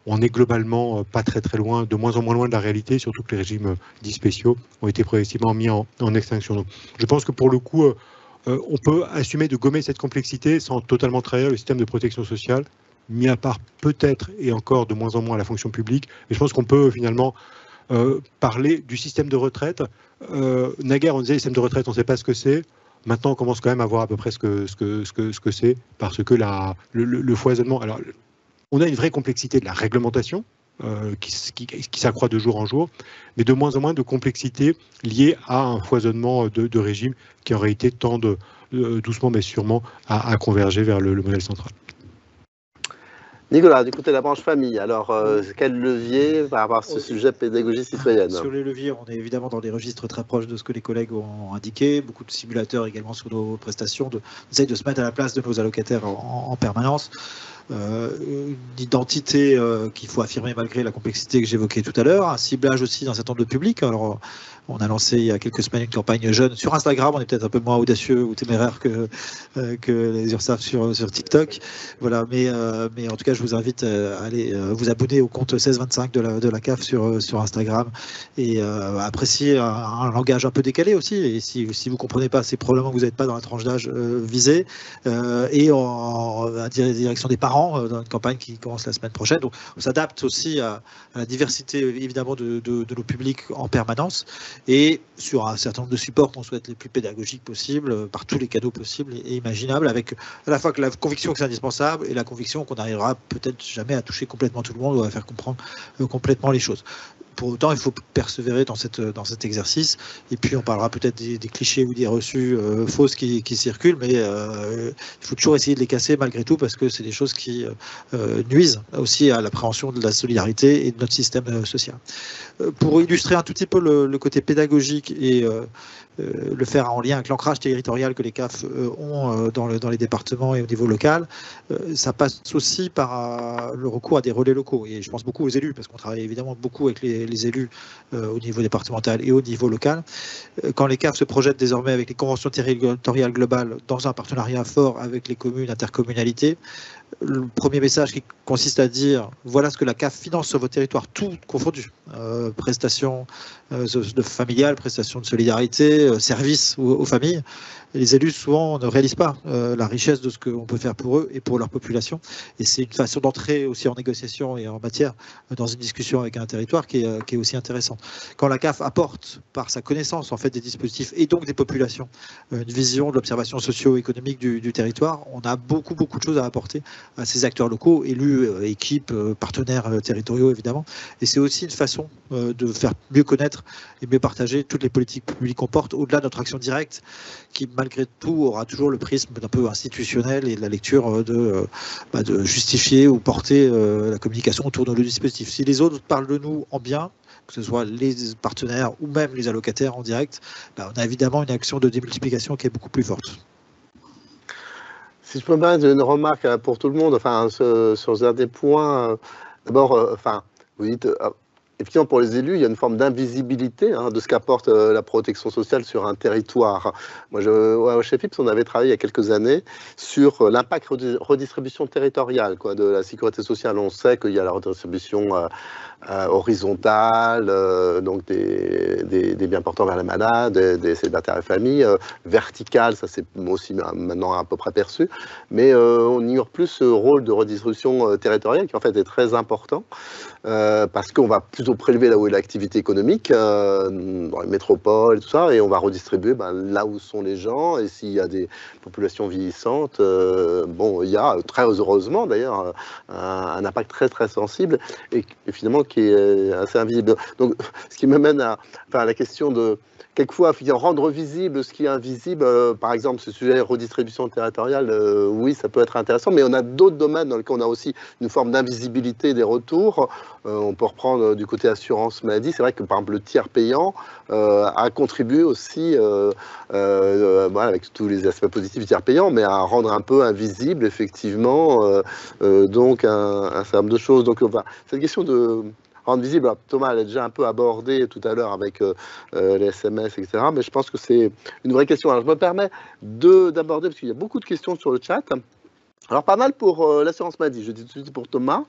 on est globalement pas très loin, de moins en moins loin de la réalité, surtout que les régimes dits spéciaux ont été progressivement mis en extinction. Donc, je pense que pour le coup, on peut assumer de gommer cette complexité sans totalement trahir le système de protection sociale, mis à part peut-être et encore de moins en moins à la fonction publique. Et je pense qu'on peut finalement parler du système de retraite. Naguère, on disait le système de retraite, on ne sait pas ce que c'est. Maintenant, on commence quand même à voir à peu près ce que c'est, parce que le foisonnement... Alors, on a une vraie complexité de la réglementation qui s'accroît de jour en jour, mais de moins en moins de complexité liée à un foisonnement de régimes qui en réalité tendent doucement mais sûrement à converger vers le modèle central. Nicolas, du côté de la branche famille, alors quel levier par rapport à ce sujet pédagogie citoyenne? Sur les leviers, on est évidemment dans des registres très proches de ce que les collègues ont indiqué, beaucoup de simulateurs également sur nos prestations, on essaye de se mettre à la place de nos allocataires en permanence. Une identité qu'il faut affirmer malgré la complexité que j'évoquais tout à l'heure, un ciblage aussi d'un certain nombre de publics. Alors, on a lancé il y a quelques semaines une campagne jeune sur Instagram, on est peut-être un peu moins audacieux ou téméraire que les URSAF sur TikTok. Voilà, mais en tout cas, je vous invite à aller vous abonner au compte 1625 de la CAF sur Instagram et apprécier un langage un peu décalé aussi. Et si vous ne comprenez pas, c'est probablement que vous n'êtes pas dans la tranche d'âge visée. Et à direction des parents, dans une campagne qui commence la semaine prochaine. Donc, on s'adapte aussi à la diversité, évidemment, de nos publics en permanence. Et sur un certain nombre de supports qu'on souhaite les plus pédagogiques possibles, par tous les canaux possibles et imaginables, avec à la fois que la conviction que c'est indispensable et la conviction qu'on n'arrivera peut-être jamais à toucher complètement tout le monde ou à faire comprendre complètement les choses. Pour autant, il faut persévérer dans cet exercice. Et puis, on parlera peut-être des clichés ou des reçus fausses qui circulent, mais il faut toujours essayer de les casser malgré tout, parce que c'est des choses qui nuisent aussi à l'appréhension de la solidarité et de notre système social. Pour illustrer un tout petit peu le côté pédagogique et le faire en lien avec l'ancrage territorial que les CAF ont dans les départements et au niveau local, ça passe aussi par le recours à des relais locaux. Et je pense beaucoup aux élus, parce qu'on travaille évidemment beaucoup avec les élus au niveau départemental et au niveau local. Quand les CAF se projettent désormais avec les conventions territoriales globales dans un partenariat fort avec les communes, intercommunalités, le premier message qui consiste à dire voilà ce que la CAF finance sur votre territoire, tout confondu, prestations familiales, prestations de solidarité, services aux familles. Les élus souvent ne réalisent pas la richesse de ce qu'on peut faire pour eux et pour leur population. Et c'est une façon d'entrer aussi en négociation et en matière dans une discussion avec un territoire qui est aussi intéressante. Quand la CAF apporte par sa connaissance en fait des dispositifs et donc des populations une vision de l'observation socio-économique du territoire, on a beaucoup de choses à apporter à ces acteurs locaux, élus, équipes, partenaires territoriaux évidemment. Et c'est aussi une façon de faire mieux connaître et mieux partager toutes les politiques publiques qu'on porte au-delà de notre action directe qui malgré tout aura toujours le prisme d'un peu institutionnel et de la lecture de justifier ou porter la communication autour de nos dispositifs. Si les autres parlent de nous en bien, que ce soit les partenaires ou même les allocataires en direct, on a évidemment une action de démultiplication qui est beaucoup plus forte. Si je peux me permettre une remarque pour tout le monde, sur un des points, d'abord, vous dites, effectivement, pour les élus, il y a une forme d'invisibilité de ce qu'apporte la protection sociale sur un territoire. Moi, chez FIPS, on avait travaillé il y a quelques années sur l'impact redistribution territoriale de la sécurité sociale. On sait qu'il y a la redistribution horizontale, donc des biens portants vers les malades, des célibataires et familles, verticale, ça c'est aussi maintenant à peu près perçu, mais on ignore plus ce rôle de redistribution territoriale qui en fait est très important. Parce qu'on va plutôt prélever là où est l'activité économique, dans les métropoles, tout ça, et on va redistribuer là où sont les gens, et s'il y a des populations vieillissantes, bon, il y a, très heureusement d'ailleurs, un impact très très sensible, et finalement qui est assez invisible. Donc, ce qui me mène à la question de, quelquefois, rendre visible ce qui est invisible, par exemple, ce sujet de redistribution territoriale, oui, ça peut être intéressant, mais on a d'autres domaines dans lesquels on a aussi une forme d'invisibilité des retours. On peut reprendre du côté assurance maladie. C'est vrai que, par exemple, le tiers payant a contribué aussi, voilà, avec tous les aspects positifs du tiers payant, mais à rendre un peu invisible, effectivement, donc un certain nombre de choses. Donc, cette question de rendre visible, alors, Thomas l'a déjà un peu abordé tout à l'heure avec les SMS, etc. Mais je pense que c'est une vraie question. Alors, je me permets d'aborder, parce qu'il y a beaucoup de questions sur le chat. Alors, pas mal pour l'assurance maladie, je dis tout de suite pour Thomas.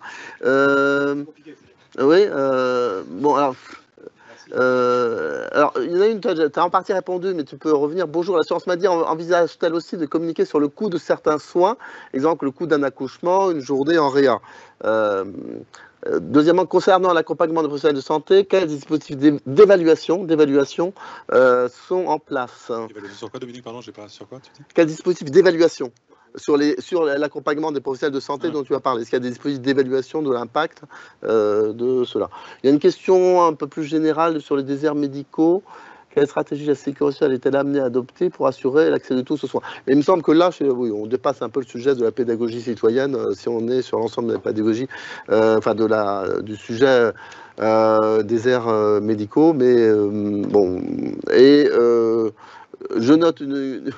Oui, bon, alors, il y en a une, tu as en partie répondu, mais tu peux revenir. Bonjour, l'assurance maladie envisage-t-elle aussi de communiquer sur le coût de certains soins, exemple le coût d'un accouchement, une journée en réa? Deuxièmement, concernant l'accompagnement des professionnels de santé, quels dispositifs d'évaluation sont en place? Évaluation sur quoi, Dominique? Pardon, j'ai pas sur quoi tu dis? Quels dispositifs d'évaluation sur l'accompagnement des professionnels de santé dont tu as parlé? Est-ce qu'il y a des dispositifs d'évaluation de l'impact de cela? Il y a une question un peu plus générale sur les déserts médicaux. Quelle stratégie la sécurité sociale est-elle amenée à adopter pour assurer l'accès de tous aux soins? Et il me semble que là, oui, on dépasse un peu le sujet de la pédagogie citoyenne, si on est sur l'ensemble de la pédagogie, du sujet déserts médicaux. Mais bon, et je note une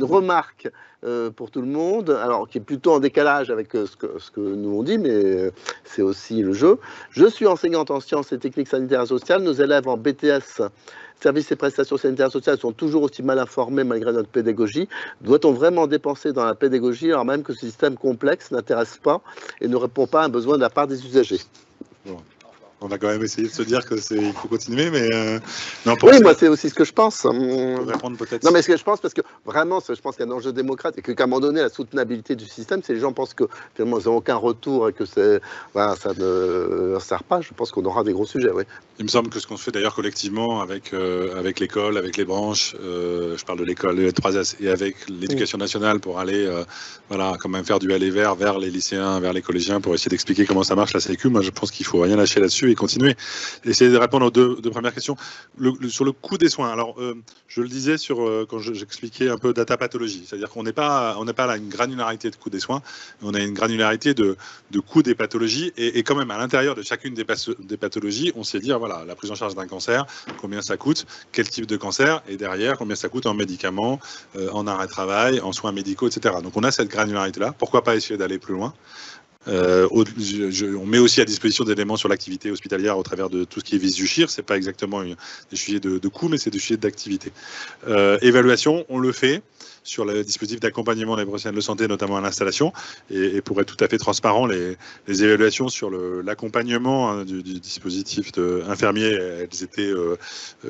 remarque pour tout le monde, alors qui est plutôt en décalage avec ce que nous on dit, mais c'est aussi le jeu. Je suis enseignante en sciences et techniques sanitaires et sociales. Nos élèves en BTS, services et prestations sanitaires et sociales, sont toujours aussi mal informés malgré notre pédagogie. Doit-on vraiment dépenser dans la pédagogie alors même que ce système complexe n'intéresse pas et ne répond pas à un besoin de la part des usagers? Bon. On a quand même essayé de se dire qu'il faut continuer, mais non. Oui, moi c'est aussi ce que je pense. Répondre peut-être. Non, mais ce que je pense, parce que vraiment, je pense qu'il y a un enjeu démocrate et qu'à un moment donné, la soutenabilité du système, si les gens pensent que finalement ils n'ont aucun retour et que ça ne leur sert pas, je pense qu'on aura des gros sujets. Oui. Il me semble que ce qu'on fait d'ailleurs collectivement avec l'école, avec les branches, je parle de l'école, les 3S, et avec l'éducation nationale pour aller, quand même faire du aller vers les lycéens, vers les collégiens, pour essayer d'expliquer comment ça marche la Sécu. Moi, je pense qu'il faut rien lâcher là-dessus et continuer. Essayer de répondre aux deux premières questions. Sur le coût des soins, alors je le disais quand j'expliquais un peu data pathologie, c'est-à-dire qu'on n'est pas à une granularité de coût des soins, on a une granularité de coût des pathologies, et quand même à l'intérieur de chacune des pathologies, on sait dire voilà, la prise en charge d'un cancer, combien ça coûte, quel type de cancer, et derrière combien ça coûte en médicaments, en arrêt de travail, en soins médicaux, etc. Donc on a cette granularité-là. Pourquoi pas essayer d'aller plus loin? On met aussi à disposition des éléments sur l'activité hospitalière au travers de tout ce qui est Visu-Chir. C'est pas exactement des sujets de coût, mais c'est des sujets d'activité. Évaluation, on le fait sur le dispositif d'accompagnement des professionnels de santé, notamment à l'installation. Et pour être tout à fait transparent, les évaluations sur l'accompagnement du dispositif infirmier, elles étaient,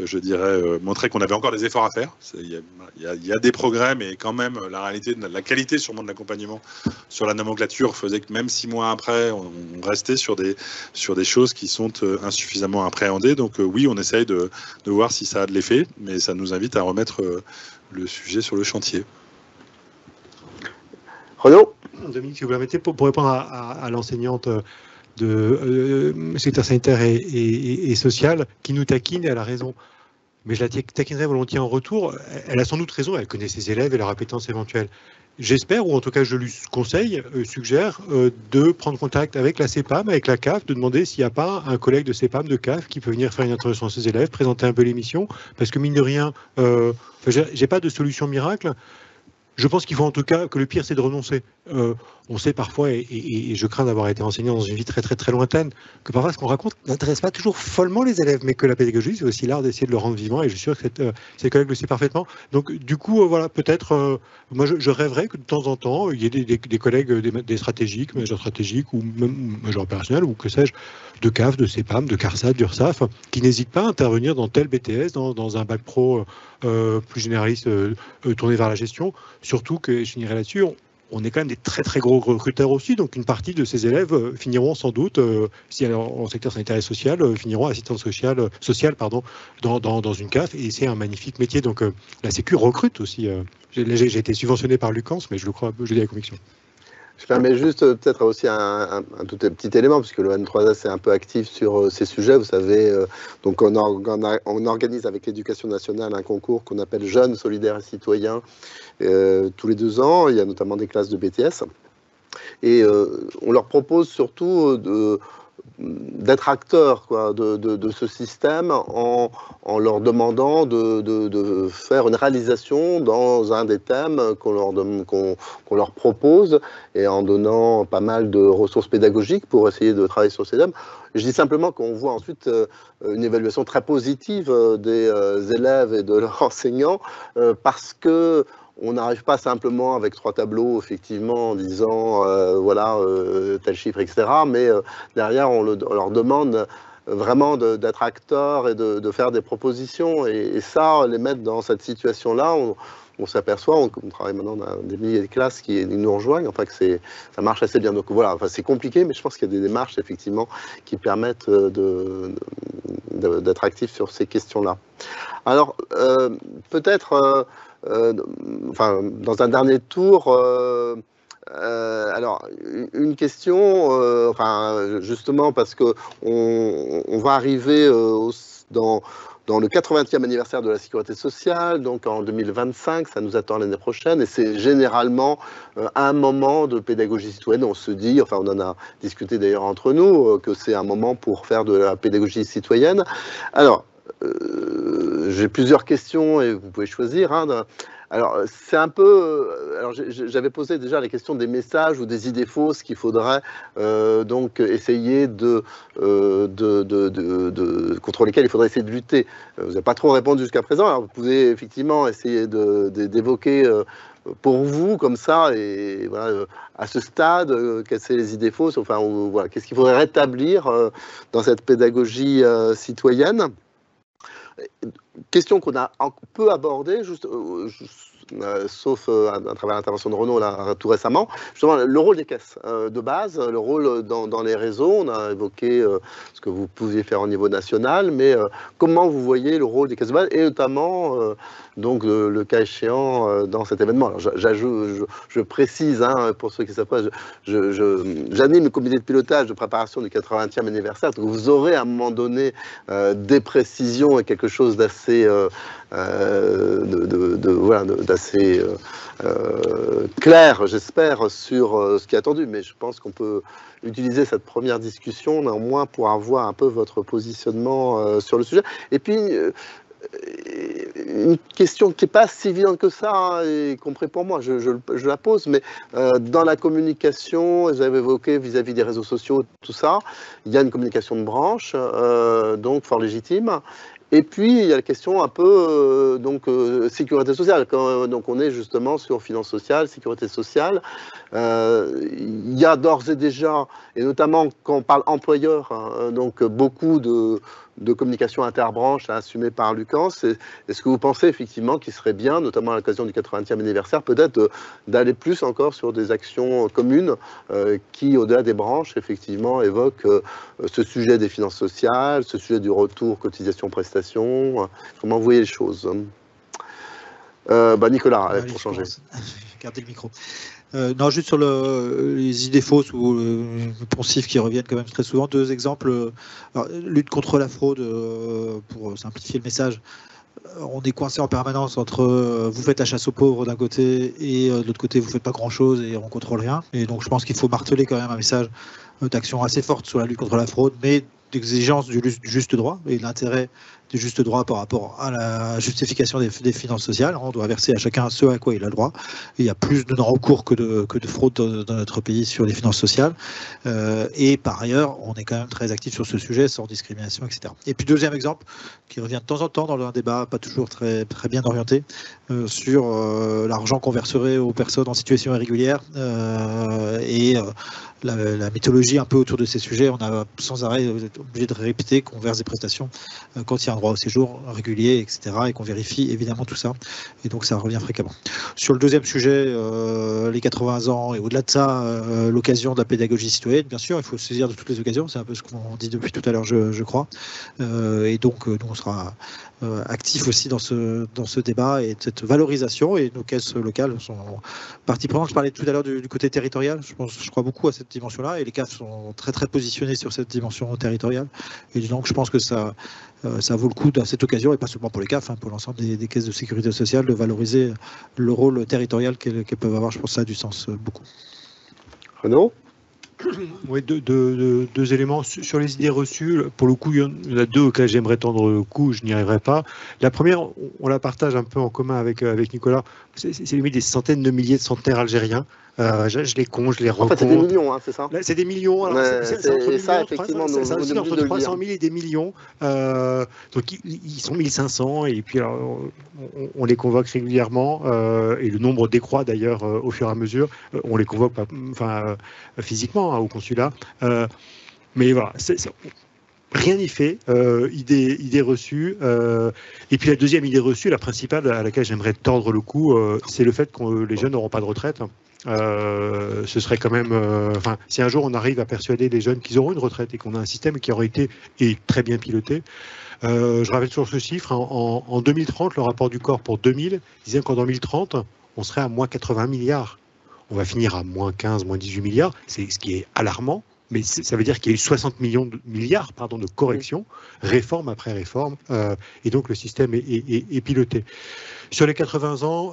je dirais, montraient qu'on avait encore des efforts à faire. Il y a des progrès, mais quand même, la qualité sûrement de l'accompagnement sur la nomenclature faisait que même 6 mois après, on restait sur des choses qui sont insuffisamment appréhendées. Donc oui, on essaye de voir si ça a de l'effet, mais ça nous invite à remettre le sujet sur le chantier. Renaud ? Dominique, si vous permettez, pour répondre à l'enseignante de secteur sanitaire et social qui nous taquine, et elle a raison, mais je la taquinerai volontiers en retour. Elle a sans doute raison, elle connaît ses élèves et leurs appétences éventuelles. J'espère, ou en tout cas je lui suggère de prendre contact avec la CEPAM, avec la CAF, de demander s'il n'y a pas un collègue de CEPAM, de CAF, qui peut venir faire une intervention à ses élèves, présenter un peu l'émission, parce que mine de rien, j'ai pas de solution miracle. Je pense qu'il faut en tout cas que le pire, c'est de renoncer. On sait parfois, et je crains d'avoir été enseignant dans une vie très très très lointaine, que parfois ce qu'on raconte n'intéresse pas toujours follement les élèves, mais que la pédagogie, c'est aussi l'art d'essayer de le rendre vivant, et je suis sûr que ces collègues le savent parfaitement. Donc du coup, voilà, peut-être, moi je rêverais que de temps en temps, il y ait des collègues, des stratégiques, managers stratégiques, ou même managers opérationnels, ou que sais-je, de CAF, de CEPAM, de CARSAT, d'URSSAF, qui n'hésitent pas à intervenir dans tel BTS, dans un bac pro plus généraliste tourné vers la gestion. Surtout que, je finirai là-dessus, on est quand même des très très gros recruteurs aussi, donc une partie de ces élèves finiront sans doute, si alors en secteur sanitaire et social, finiront assistants sociales dans une CAF, et c'est un magnifique métier. Donc la Sécu recrute aussi. J'ai été subventionné par Lucans, mais je le crois, je dis avec conviction. Je permets juste peut-être aussi un tout petit élément, puisque le N3S est un peu actif sur ces sujets. Vous savez, donc on organise avec l'Éducation nationale un concours qu'on appelle Jeunes, solidaires et citoyens tous les 2 ans. Il y a notamment des classes de BTS. Et on leur propose surtout d'être acteurs de ce système en leur demandant de faire une réalisation dans un des thèmes qu'on leur propose, et en donnant pas mal de ressources pédagogiques pour essayer de travailler sur ces thèmes. Je dis simplement qu'on voit ensuite une évaluation très positive des élèves et de leurs enseignants, parce que on n'arrive pas simplement avec 3 tableaux, effectivement, en disant, voilà, tel chiffre, etc. Mais derrière, on leur demande vraiment d'être acteurs et de faire des propositions. Et ça, les mettre dans cette situation-là, on s'aperçoit, on travaille maintenant dans des milliers de classes qui nous rejoignent, enfin que ça marche assez bien. Donc voilà, enfin, c'est compliqué, mais je pense qu'il y a des démarches, effectivement, qui permettent d'être actifs sur ces questions-là. Alors, peut-être... enfin, dans un dernier tour, alors une question, enfin justement parce que on va arriver dans le 80e anniversaire de la sécurité sociale, donc en 2025, ça nous attend l'année prochaine, et c'est généralement un moment de pédagogie citoyenne. On se dit, enfin on en a discuté d'ailleurs entre nous, que c'est un moment pour faire de la pédagogie citoyenne. Alors, j'ai plusieurs questions et vous pouvez choisir. Alors, c'est un peu... Alors, j'avais posé déjà la question des messages ou des idées fausses qu'il faudrait donc essayer contre lesquelles il faudrait essayer de lutter. Vous n'avez pas trop répondu jusqu'à présent. Alors, vous pouvez effectivement essayer d'évoquer pour vous, comme ça, et voilà, à ce stade, quelles sont les idées fausses, enfin, voilà, qu'est-ce qu'il faudrait rétablir dans cette pédagogie citoyenne. Question qu'on a un peu abordée, sauf à travers l'intervention de Renaud là, tout récemment, justement le rôle des caisses de base, le rôle dans les réseaux. On a évoqué ce que vous pouviez faire au niveau national, mais comment vous voyez le rôle des caisses de base, et notamment donc le cas échéant dans cet événement. Alors je précise, pour ceux qui ne savent pas, j'anime le comité de pilotage de préparation du 80e anniversaire, donc vous aurez à un moment donné des précisions et quelque chose d'assez d'assez clair, j'espère, sur ce qui est attendu. Mais je pense qu'on peut utiliser cette première discussion néanmoins pour avoir un peu votre positionnement sur le sujet. Et puis une question qui n'est pas si évidente que ça, y compris pour moi, je la pose, mais dans la communication, vous avez évoqué vis-à-vis des réseaux sociaux, tout ça, il y a une communication de branche, donc fort légitime. Et puis, il y a la question un peu sécurité sociale. Donc, on est justement sur finances sociales, sécurité sociale. Il y a d'ores et déjà, et notamment quand on parle employeur, donc beaucoup de communication interbranche assumée par Lucans. Est-ce que vous pensez effectivement qu'il serait bien, notamment à l'occasion du 80e anniversaire, peut-être d'aller plus encore sur des actions communes qui, au-delà des branches, effectivement, évoquent ce sujet des finances sociales, ce sujet du retour cotisation-prestation. Comment vous voyez les choses? Nicolas, pour changer. Gardez le micro. Non, juste sur les idées fausses ou poncifs qui reviennent quand même très souvent. 2 exemples. Alors, lutte contre la fraude, pour simplifier le message. On est coincé en permanence entre vous faites la chasse aux pauvres d'un côté et de l'autre côté vous faites pas grand chose et on contrôle rien. Et donc je pense qu'il faut marteler quand même un message d'action assez forte sur la lutte contre la fraude, mais d'exigence du juste droit et l'intérêt du juste droit par rapport à la justification des finances sociales. On doit verser à chacun ce à quoi il a le droit. Il y a plus de non-recours que de fraude dans notre pays sur les finances sociales. Et par ailleurs, on est quand même très actif sur ce sujet, sans discrimination, etc. Et puis deuxième exemple, qui revient de temps en temps dans un débat pas toujours très bien orienté, sur l'argent qu'on verserait aux personnes en situation irrégulière et la mythologie un peu autour de ces sujets. On a sans arrêt obligé de répéter qu'on verse des prestations quand il y a un droit au séjour régulier, etc. et qu'on vérifie évidemment tout ça. Et donc ça revient fréquemment. Sur le deuxième sujet, les 80 ans et au-delà de ça, l'occasion de la pédagogie citoyenne, bien sûr, il faut se saisir de toutes les occasions. C'est un peu ce qu'on dit depuis tout à l'heure, je crois. Et donc, nous, on sera actif aussi dans ce débat et cette valorisation, et nos caisses locales sont partie prenante. Je parlais tout à l'heure du côté territorial, je crois beaucoup à cette dimension-là, et les CAF sont très positionnés sur cette dimension territoriale, et donc je pense que ça vaut le coup à cette occasion, et pas seulement pour les CAF, pour l'ensemble des caisses de sécurité sociale, de valoriser le rôle territorial qu'elles peuvent avoir. Je pense que ça a du sens beaucoup. Renaud ? Oui, deux éléments sur les idées reçues. Pour le coup, il y en a deux auxquels j'aimerais tendre le coup, je n'y arriverai pas. La première, on la partage un peu en commun avec Nicolas. C'est limite des centaines de milliers de centenaires algériens. Je les compte, je les rencontre. En fait, c'est des millions, c'est ça? Là, c'est des millions. Alors, et ça, effectivement, c'est entre 300 000 et des millions. Donc, ils sont 1500, et puis alors, on les convoque régulièrement, et le nombre décroît d'ailleurs au fur et à mesure. On les convoque physiquement au consulat. Mais voilà, rien n'y fait. Idée reçue. Et puis la deuxième idée reçue, la principale à laquelle j'aimerais tordre le cou, c'est le fait que les jeunes n'auront pas de retraite. Ce serait quand même, si un jour on arrive à persuader les jeunes qu'ils auront une retraite et qu'on a un système qui aurait été très bien piloté. Je rappelle sur ce chiffre, en 2030, le rapport du corps pour 2000 disait qu'en 2030, on serait à moins 80 milliards. On va finir à moins 15, moins 18 milliards, c'est ce qui est alarmant. Mais ça veut dire qu'il y a eu 60 milliards de corrections, réforme après réforme, et donc le système est piloté. Sur les 80 ans,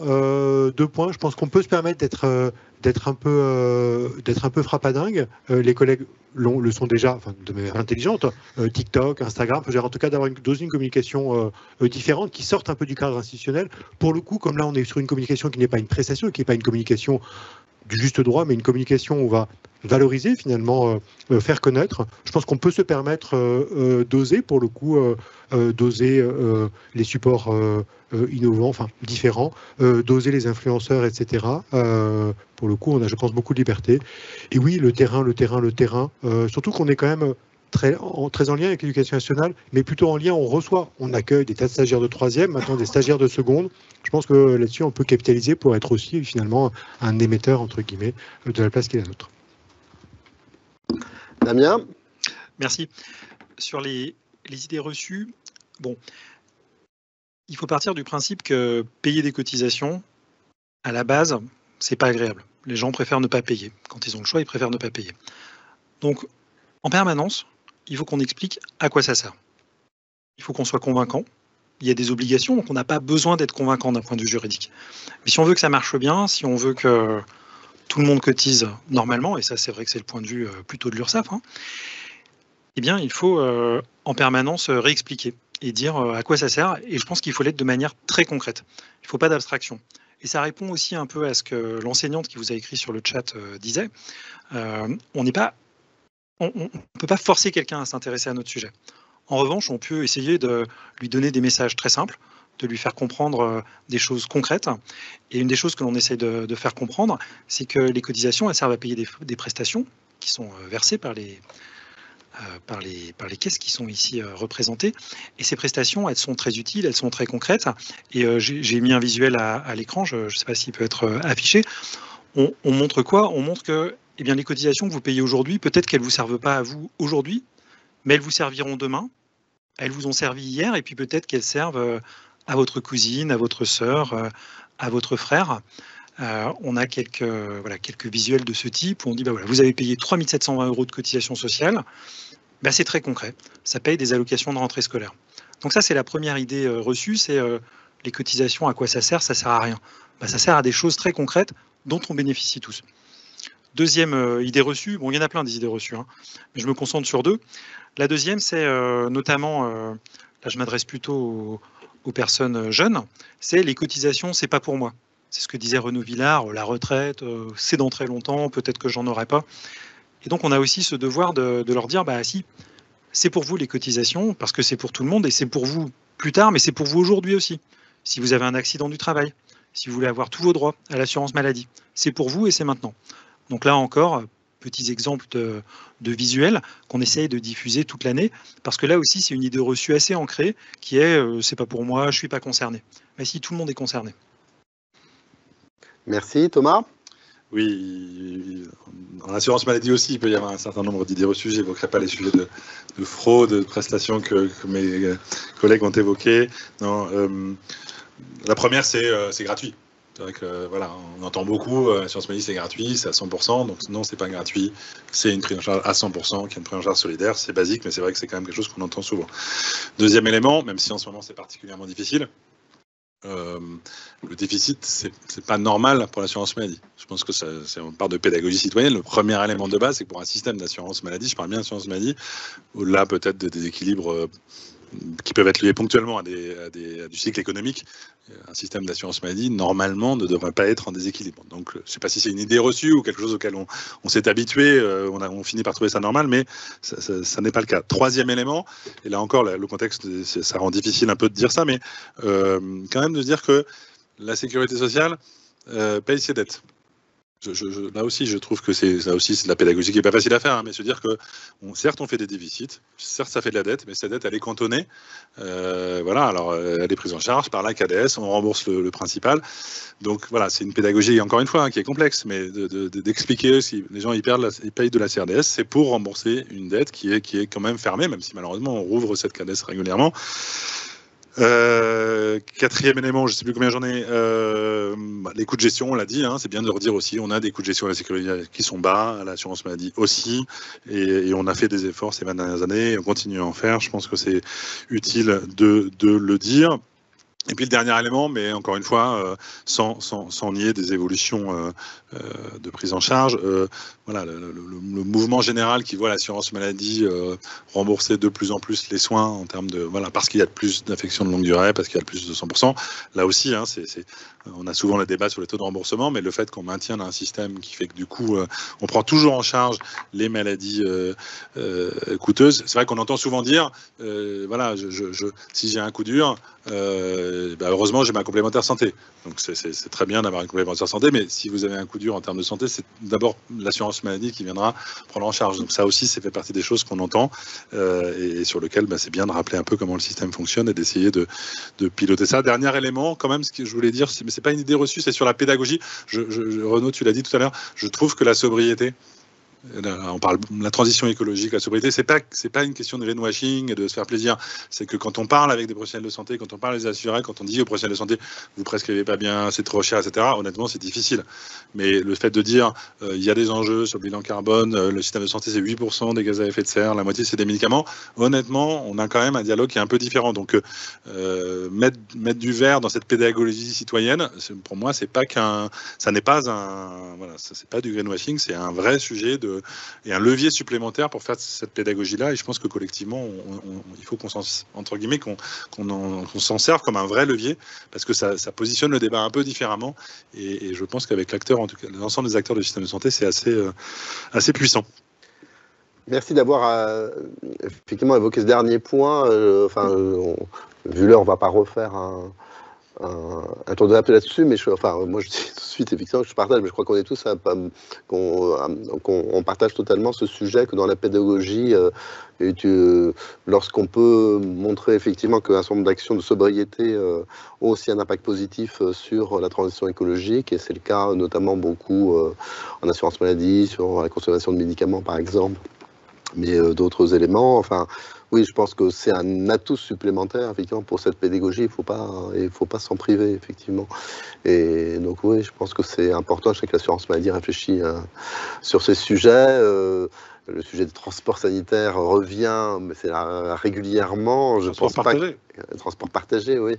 2 points, je pense qu'on peut se permettre d'être un peu frappadingue. Les collègues le sont déjà, de manière intelligente, TikTok, Instagram, en tout cas d'avoir doser une communication différente, qui sorte un peu du cadre institutionnel. Pour le coup, comme là on est sur une communication qui n'est pas une prestation, qui n'est pas une communication du juste droit, mais une communication où on va valoriser, finalement, faire connaître. Je pense qu'on peut se permettre d'oser, pour le coup, d'oser les supports innovants, différents, d'oser les influenceurs, etc. Pour le coup, on a, je pense, beaucoup de liberté. Et oui, le terrain, surtout qu'on est quand même très en lien avec l'éducation nationale, mais plutôt en lien, on accueille des tas de stagiaires de 3e, maintenant des stagiaires de seconde. Je pense que là-dessus, on peut capitaliser pour être aussi, finalement, un émetteur, entre guillemets, de la place qui est la nôtre. Damien ? Merci. Sur les idées reçues, il faut partir du principe que payer des cotisations, à la base, c'est pas agréable. Les gens préfèrent ne pas payer. Quand ils ont le choix, ils préfèrent ne pas payer. Donc, en permanence, il faut qu'on explique à quoi ça sert. Il faut qu'on soit convaincant. Il y a des obligations, donc on n'a pas besoin d'être convaincant d'un point de vue juridique. Mais si on veut que ça marche bien, si on veut que tout le monde cotise normalement, et ça c'est vrai que c'est le point de vue plutôt de l'URSSAF, eh bien il faut en permanence réexpliquer et dire à quoi ça sert, et je pense qu'il faut l'être de manière très concrète. Il ne faut pas d'abstraction. Et ça répond aussi un peu à ce que l'enseignante qui vous a écrit sur le chat disait. On ne peut pas forcer quelqu'un à s'intéresser à notre sujet. En revanche, on peut essayer de lui donner des messages très simples, de lui faire comprendre des choses concrètes. Et une des choses que l'on essaye de faire comprendre, c'est que les cotisations, elles servent à payer des prestations qui sont versées par les caisses qui sont ici représentées. Et ces prestations, elles sont très utiles, elles sont très concrètes. Et j'ai mis un visuel à l'écran, je ne sais pas s'il peut être affiché. On montre quoi? On montre que les cotisations que vous payez aujourd'hui, peut-être qu'elles ne vous servent pas à vous aujourd'hui, mais elles vous serviront demain. Elles vous ont servi hier, et puis peut-être qu'elles servent à votre cousine, à votre sœur, à votre frère. On a quelques visuels de ce type où on dit vous avez payé 3 720 € de cotisation sociale. C'est très concret. Ça paye des allocations de rentrée scolaire. Donc ça, c'est la première idée reçue, c'est les cotisations, à quoi ça sert? Ça sert à rien. Ça sert à des choses très concrètes dont on bénéficie tous. Deuxième idée reçue, il y en a plein des idées reçues, mais je me concentre sur 2. La deuxième, c'est notamment là je m'adresse plutôt aux personnes jeunes, c'est les cotisations, c'est pas pour moi. C'est ce que disait Renaud Villard, la retraite, c'est dans très longtemps, peut-être que j'en aurai pas. Et donc on a aussi ce devoir de leur dire, bah si, c'est pour vous les cotisations, parce que c'est pour tout le monde, et c'est pour vous plus tard, mais c'est pour vous aujourd'hui aussi. Si vous avez un accident du travail, si vous voulez avoir tous vos droits à l'assurance maladie, c'est pour vous et c'est maintenant. Donc là encore, petits exemples de visuels qu'on essaye de diffuser toute l'année, parce que là aussi c'est une idée reçue assez ancrée, qui est c'est pas pour moi, je suis pas concerné. Mais si, tout le monde est concerné. Merci Thomas. Oui, en assurance maladie aussi, il peut y avoir un certain nombre d'idées reçues. Je n'évoquerai pas les sujets de fraude, de prestations que mes collègues ont évoqués. Non, la première, c'est gratuit. C'est vrai que voilà, on entend beaucoup, l'assurance maladie c'est gratuit, c'est à 100%, donc non, c'est pas gratuit, c'est une prise en charge à 100%, qui est une prise en charge solidaire, c'est basique, mais c'est vrai que c'est quand même quelque chose qu'on entend souvent. Deuxième élément, même si en ce moment c'est particulièrement difficile, le déficit, c'est pas normal pour l'assurance maladie. Je pense que on part de pédagogie citoyenne. Le premier élément de base, c'est que pour un système d'assurance maladie, je parle bien d'assurance maladie, au-delà peut-être de déséquilibres qui peuvent être liés ponctuellement à du cycle économique, un système d'assurance maladie, normalement, ne devrait pas être en déséquilibre. Donc, je ne sais pas si c'est une idée reçue ou quelque chose auquel on s'est habitué, on finit par trouver ça normal, mais ça n'est pas le cas. Troisième élément, et là encore, le contexte, ça rend difficile un peu de dire ça, mais quand même de se dire que la sécurité sociale paye ses dettes. Là aussi, je trouve que c'est de la pédagogie qui n'est pas facile à faire, hein, mais se dire que certes, on fait des déficits, certes, ça fait de la dette, mais cette dette, elle est cantonnée. Voilà, alors elle est prise en charge par la CADES, on rembourse le principal. Donc voilà, c'est une pédagogie, encore une fois, hein, qui est complexe, mais d'expliquer si les gens ils payent de la CRDS, c'est pour rembourser une dette qui est quand même fermée, même si malheureusement on rouvre cette CADES régulièrement. Quatrième élément, je ne sais plus combien j'en ai, les coûts de gestion, on l'a dit, hein, c'est bien de leur dire aussi, on a des coûts de gestion à la sécurité qui sont bas, à l'assurance maladie aussi, et on a fait des efforts ces 20 dernières années, et on continue à en faire, je pense que c'est utile de le dire. Et puis le dernier élément, mais encore une fois, sans nier des évolutions de prise en charge, voilà, le mouvement général qui voit l'assurance maladie rembourser de plus en plus les soins en termes de, voilà, parce qu'il y a plus d'affections de longue durée, parce qu'il y a plus de 100%. Là aussi, hein, on a souvent le débat sur les taux de remboursement, mais le fait qu'on maintienne un système qui fait que du coup, on prend toujours en charge les maladies coûteuses. C'est vrai qu'on entend souvent dire, voilà, si j'ai un coup dur, bah heureusement j'ai ma complémentaire santé. Donc c'est très bien d'avoir une complémentaire santé, mais si vous avez un coup dur en termes de santé, c'est d'abord l'assurance maladie qui viendra prendre en charge. Donc ça aussi, ça fait partie des choses qu'on entend et sur lesquelles c'est bien de rappeler un peu comment le système fonctionne et d'essayer de piloter ça. Dernier élément, quand même, ce que je voulais dire, mais c'est pas une idée reçue, c'est sur la pédagogie. Renaud, tu l'as dit tout à l'heure, je trouve que la sobriété, on parle de la transition écologique, la sobriété, c'est pas une question de greenwashing et de se faire plaisir. C'est que quand on parle avec des professionnels de santé, quand on parle des assurés, quand on dit aux professionnels de santé, vous prescrivez pas bien, c'est trop cher, etc. Honnêtement, c'est difficile. Mais le fait de dire, il y a des enjeux sur le bilan carbone, le système de santé c'est 8% des gaz à effet de serre, la moitié c'est des médicaments. Honnêtement, on a quand même un dialogue qui est un peu différent. Donc mettre du vert dans cette pédagogie citoyenne, pour moi, c'est pas ça n'est pas voilà, c'est pas du greenwashing, c'est un vrai sujet et un levier supplémentaire pour faire cette pédagogie-là. Et je pense que collectivement, il faut qu'on s'en serve comme un vrai levier, parce que ça positionne le débat un peu différemment. Et je pense qu'avec l'acteur, en tout cas l'ensemble des acteurs du système de santé, c'est assez puissant. Merci d'avoir effectivement évoqué ce dernier point. Vu l'heure, on ne va pas refaire un tour de table là-dessus, mais moi je dis tout de suite effectivement que je partage, mais je crois qu'on est tous qu'on partage totalement ce sujet, que dans la pédagogie, lorsqu'on peut montrer effectivement qu'un certain nombre d'actions de sobriété ont aussi un impact positif sur la transition écologique, et c'est le cas notamment beaucoup en assurance maladie, sur la consommation de médicaments par exemple, mais d'autres éléments, oui, je pense que c'est un atout supplémentaire, effectivement, pour cette pédagogie. Il ne faut pas s'en priver, effectivement. Et donc, oui, je pense que c'est important. Je sais que l'assurance maladie réfléchit sur ces sujets. le sujet des transports sanitaires revient, mais c'est là régulièrement. Je Transport pense partagé. pas. Transport partagé, oui.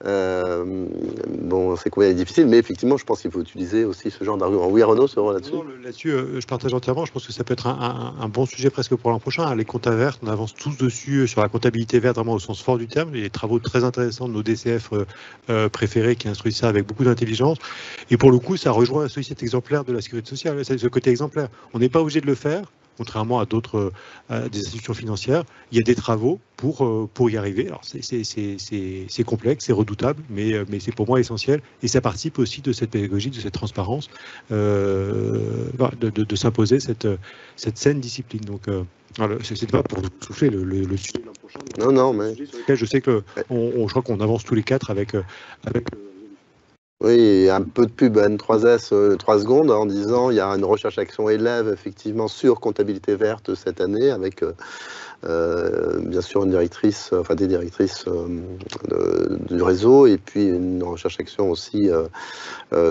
Bon, c'est combien difficile, mais effectivement, je pense qu'il faut utiliser aussi ce genre d'argument. Oui, Renaud, là-dessus. Là-dessus, je partage entièrement. Je pense que ça peut être un bon sujet presque pour l'an prochain. Les comptes verts, on avance tous dessus sur la comptabilité verte, vraiment au sens fort du terme. Il y a des travaux très intéressants de nos DCF préférés qui instruisent ça avec beaucoup d'intelligence. Et pour le coup, ça rejoint la société exemplaire de la sécurité sociale. C'est ce côté exemplaire. On n'est pas obligé de le faire. Contrairement à d'autres des institutions financières, il y a des travaux pour y arriver. Alors c'est complexe, c'est redoutable, mais c'est pour moi essentiel. Et ça participe aussi de cette pédagogie, de cette transparence, de s'imposer cette saine discipline. Donc c'est pas pour souffler le sujet de l'an prochain. Non, mais Je sais que je crois qu'on avance tous les quatre avec oui, un peu de pub à N3S, 3 secondes, en disant il y a une recherche action élève effectivement sur comptabilité verte cette année avec bien sûr une directrice, enfin des directrices du réseau et puis une recherche action aussi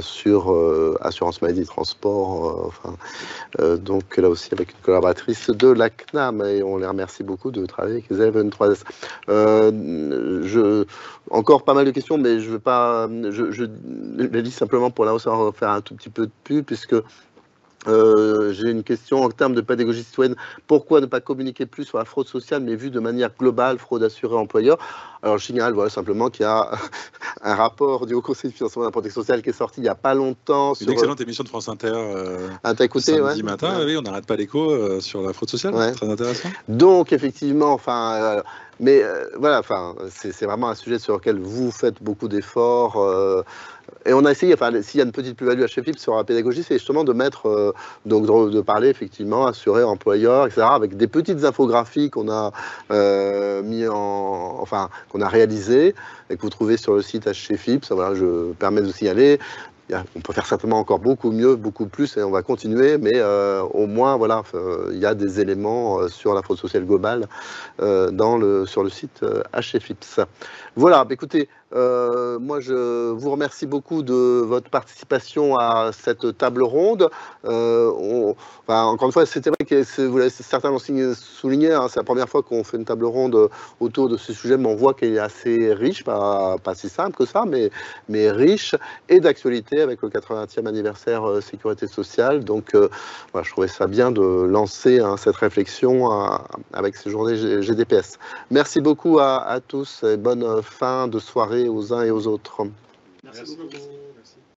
sur assurance maladie transport, donc là aussi avec une collaboratrice de la CNAM et on les remercie beaucoup de travailler avec les élèves N3S. Encore pas mal de questions, mais je ne vais pas. Je les lis simplement pour là faire un tout petit peu de pub, puisque j'ai une question en termes de pédagogie citoyenne. Pourquoi ne pas communiquer plus sur la fraude sociale, mais vue de manière globale, fraude assurée employeur? Alors, je signale simplement qu'il y a un rapport du Haut Conseil du financement de la protection sociale qui est sorti il n'y a pas longtemps. Une excellente émission de France Inter t'as écouté, samedi matin. Oui, on n'arrête pas l'écho sur la fraude sociale. Ouais. Très intéressant. Donc, effectivement, mais voilà, c'est vraiment un sujet sur lequel vous faites beaucoup d'efforts. Et on a essayé, s'il y a une petite plus-value à chez Philips sur la pédagogie, c'est justement de mettre, donc de parler effectivement, assuré, employeur, etc., avec des petites infographies qu'on a qu'on a réalisées et que vous trouvez sur le site chez Philips. Voilà, je permets de signaler. On peut faire certainement encore beaucoup mieux, beaucoup plus, et on va continuer, mais au moins, voilà, il y a des éléments sur la fraude sociale globale sur le site HFIPS. Voilà, écoutez, moi je vous remercie beaucoup de votre participation à cette table ronde. Encore une fois, c'était vrai que certains l'ont souligné, hein, c'est la première fois qu'on fait une table ronde autour de ce sujet, mais on voit qu'elle est assez riche, pas si simple que ça, mais riche, et d'actualité avec le 80e anniversaire sécurité sociale. Donc voilà, je trouvais ça bien de lancer cette réflexion avec ces journées GDPS. Merci beaucoup à tous et bonne fin de soirée aux uns et aux autres. Merci beaucoup.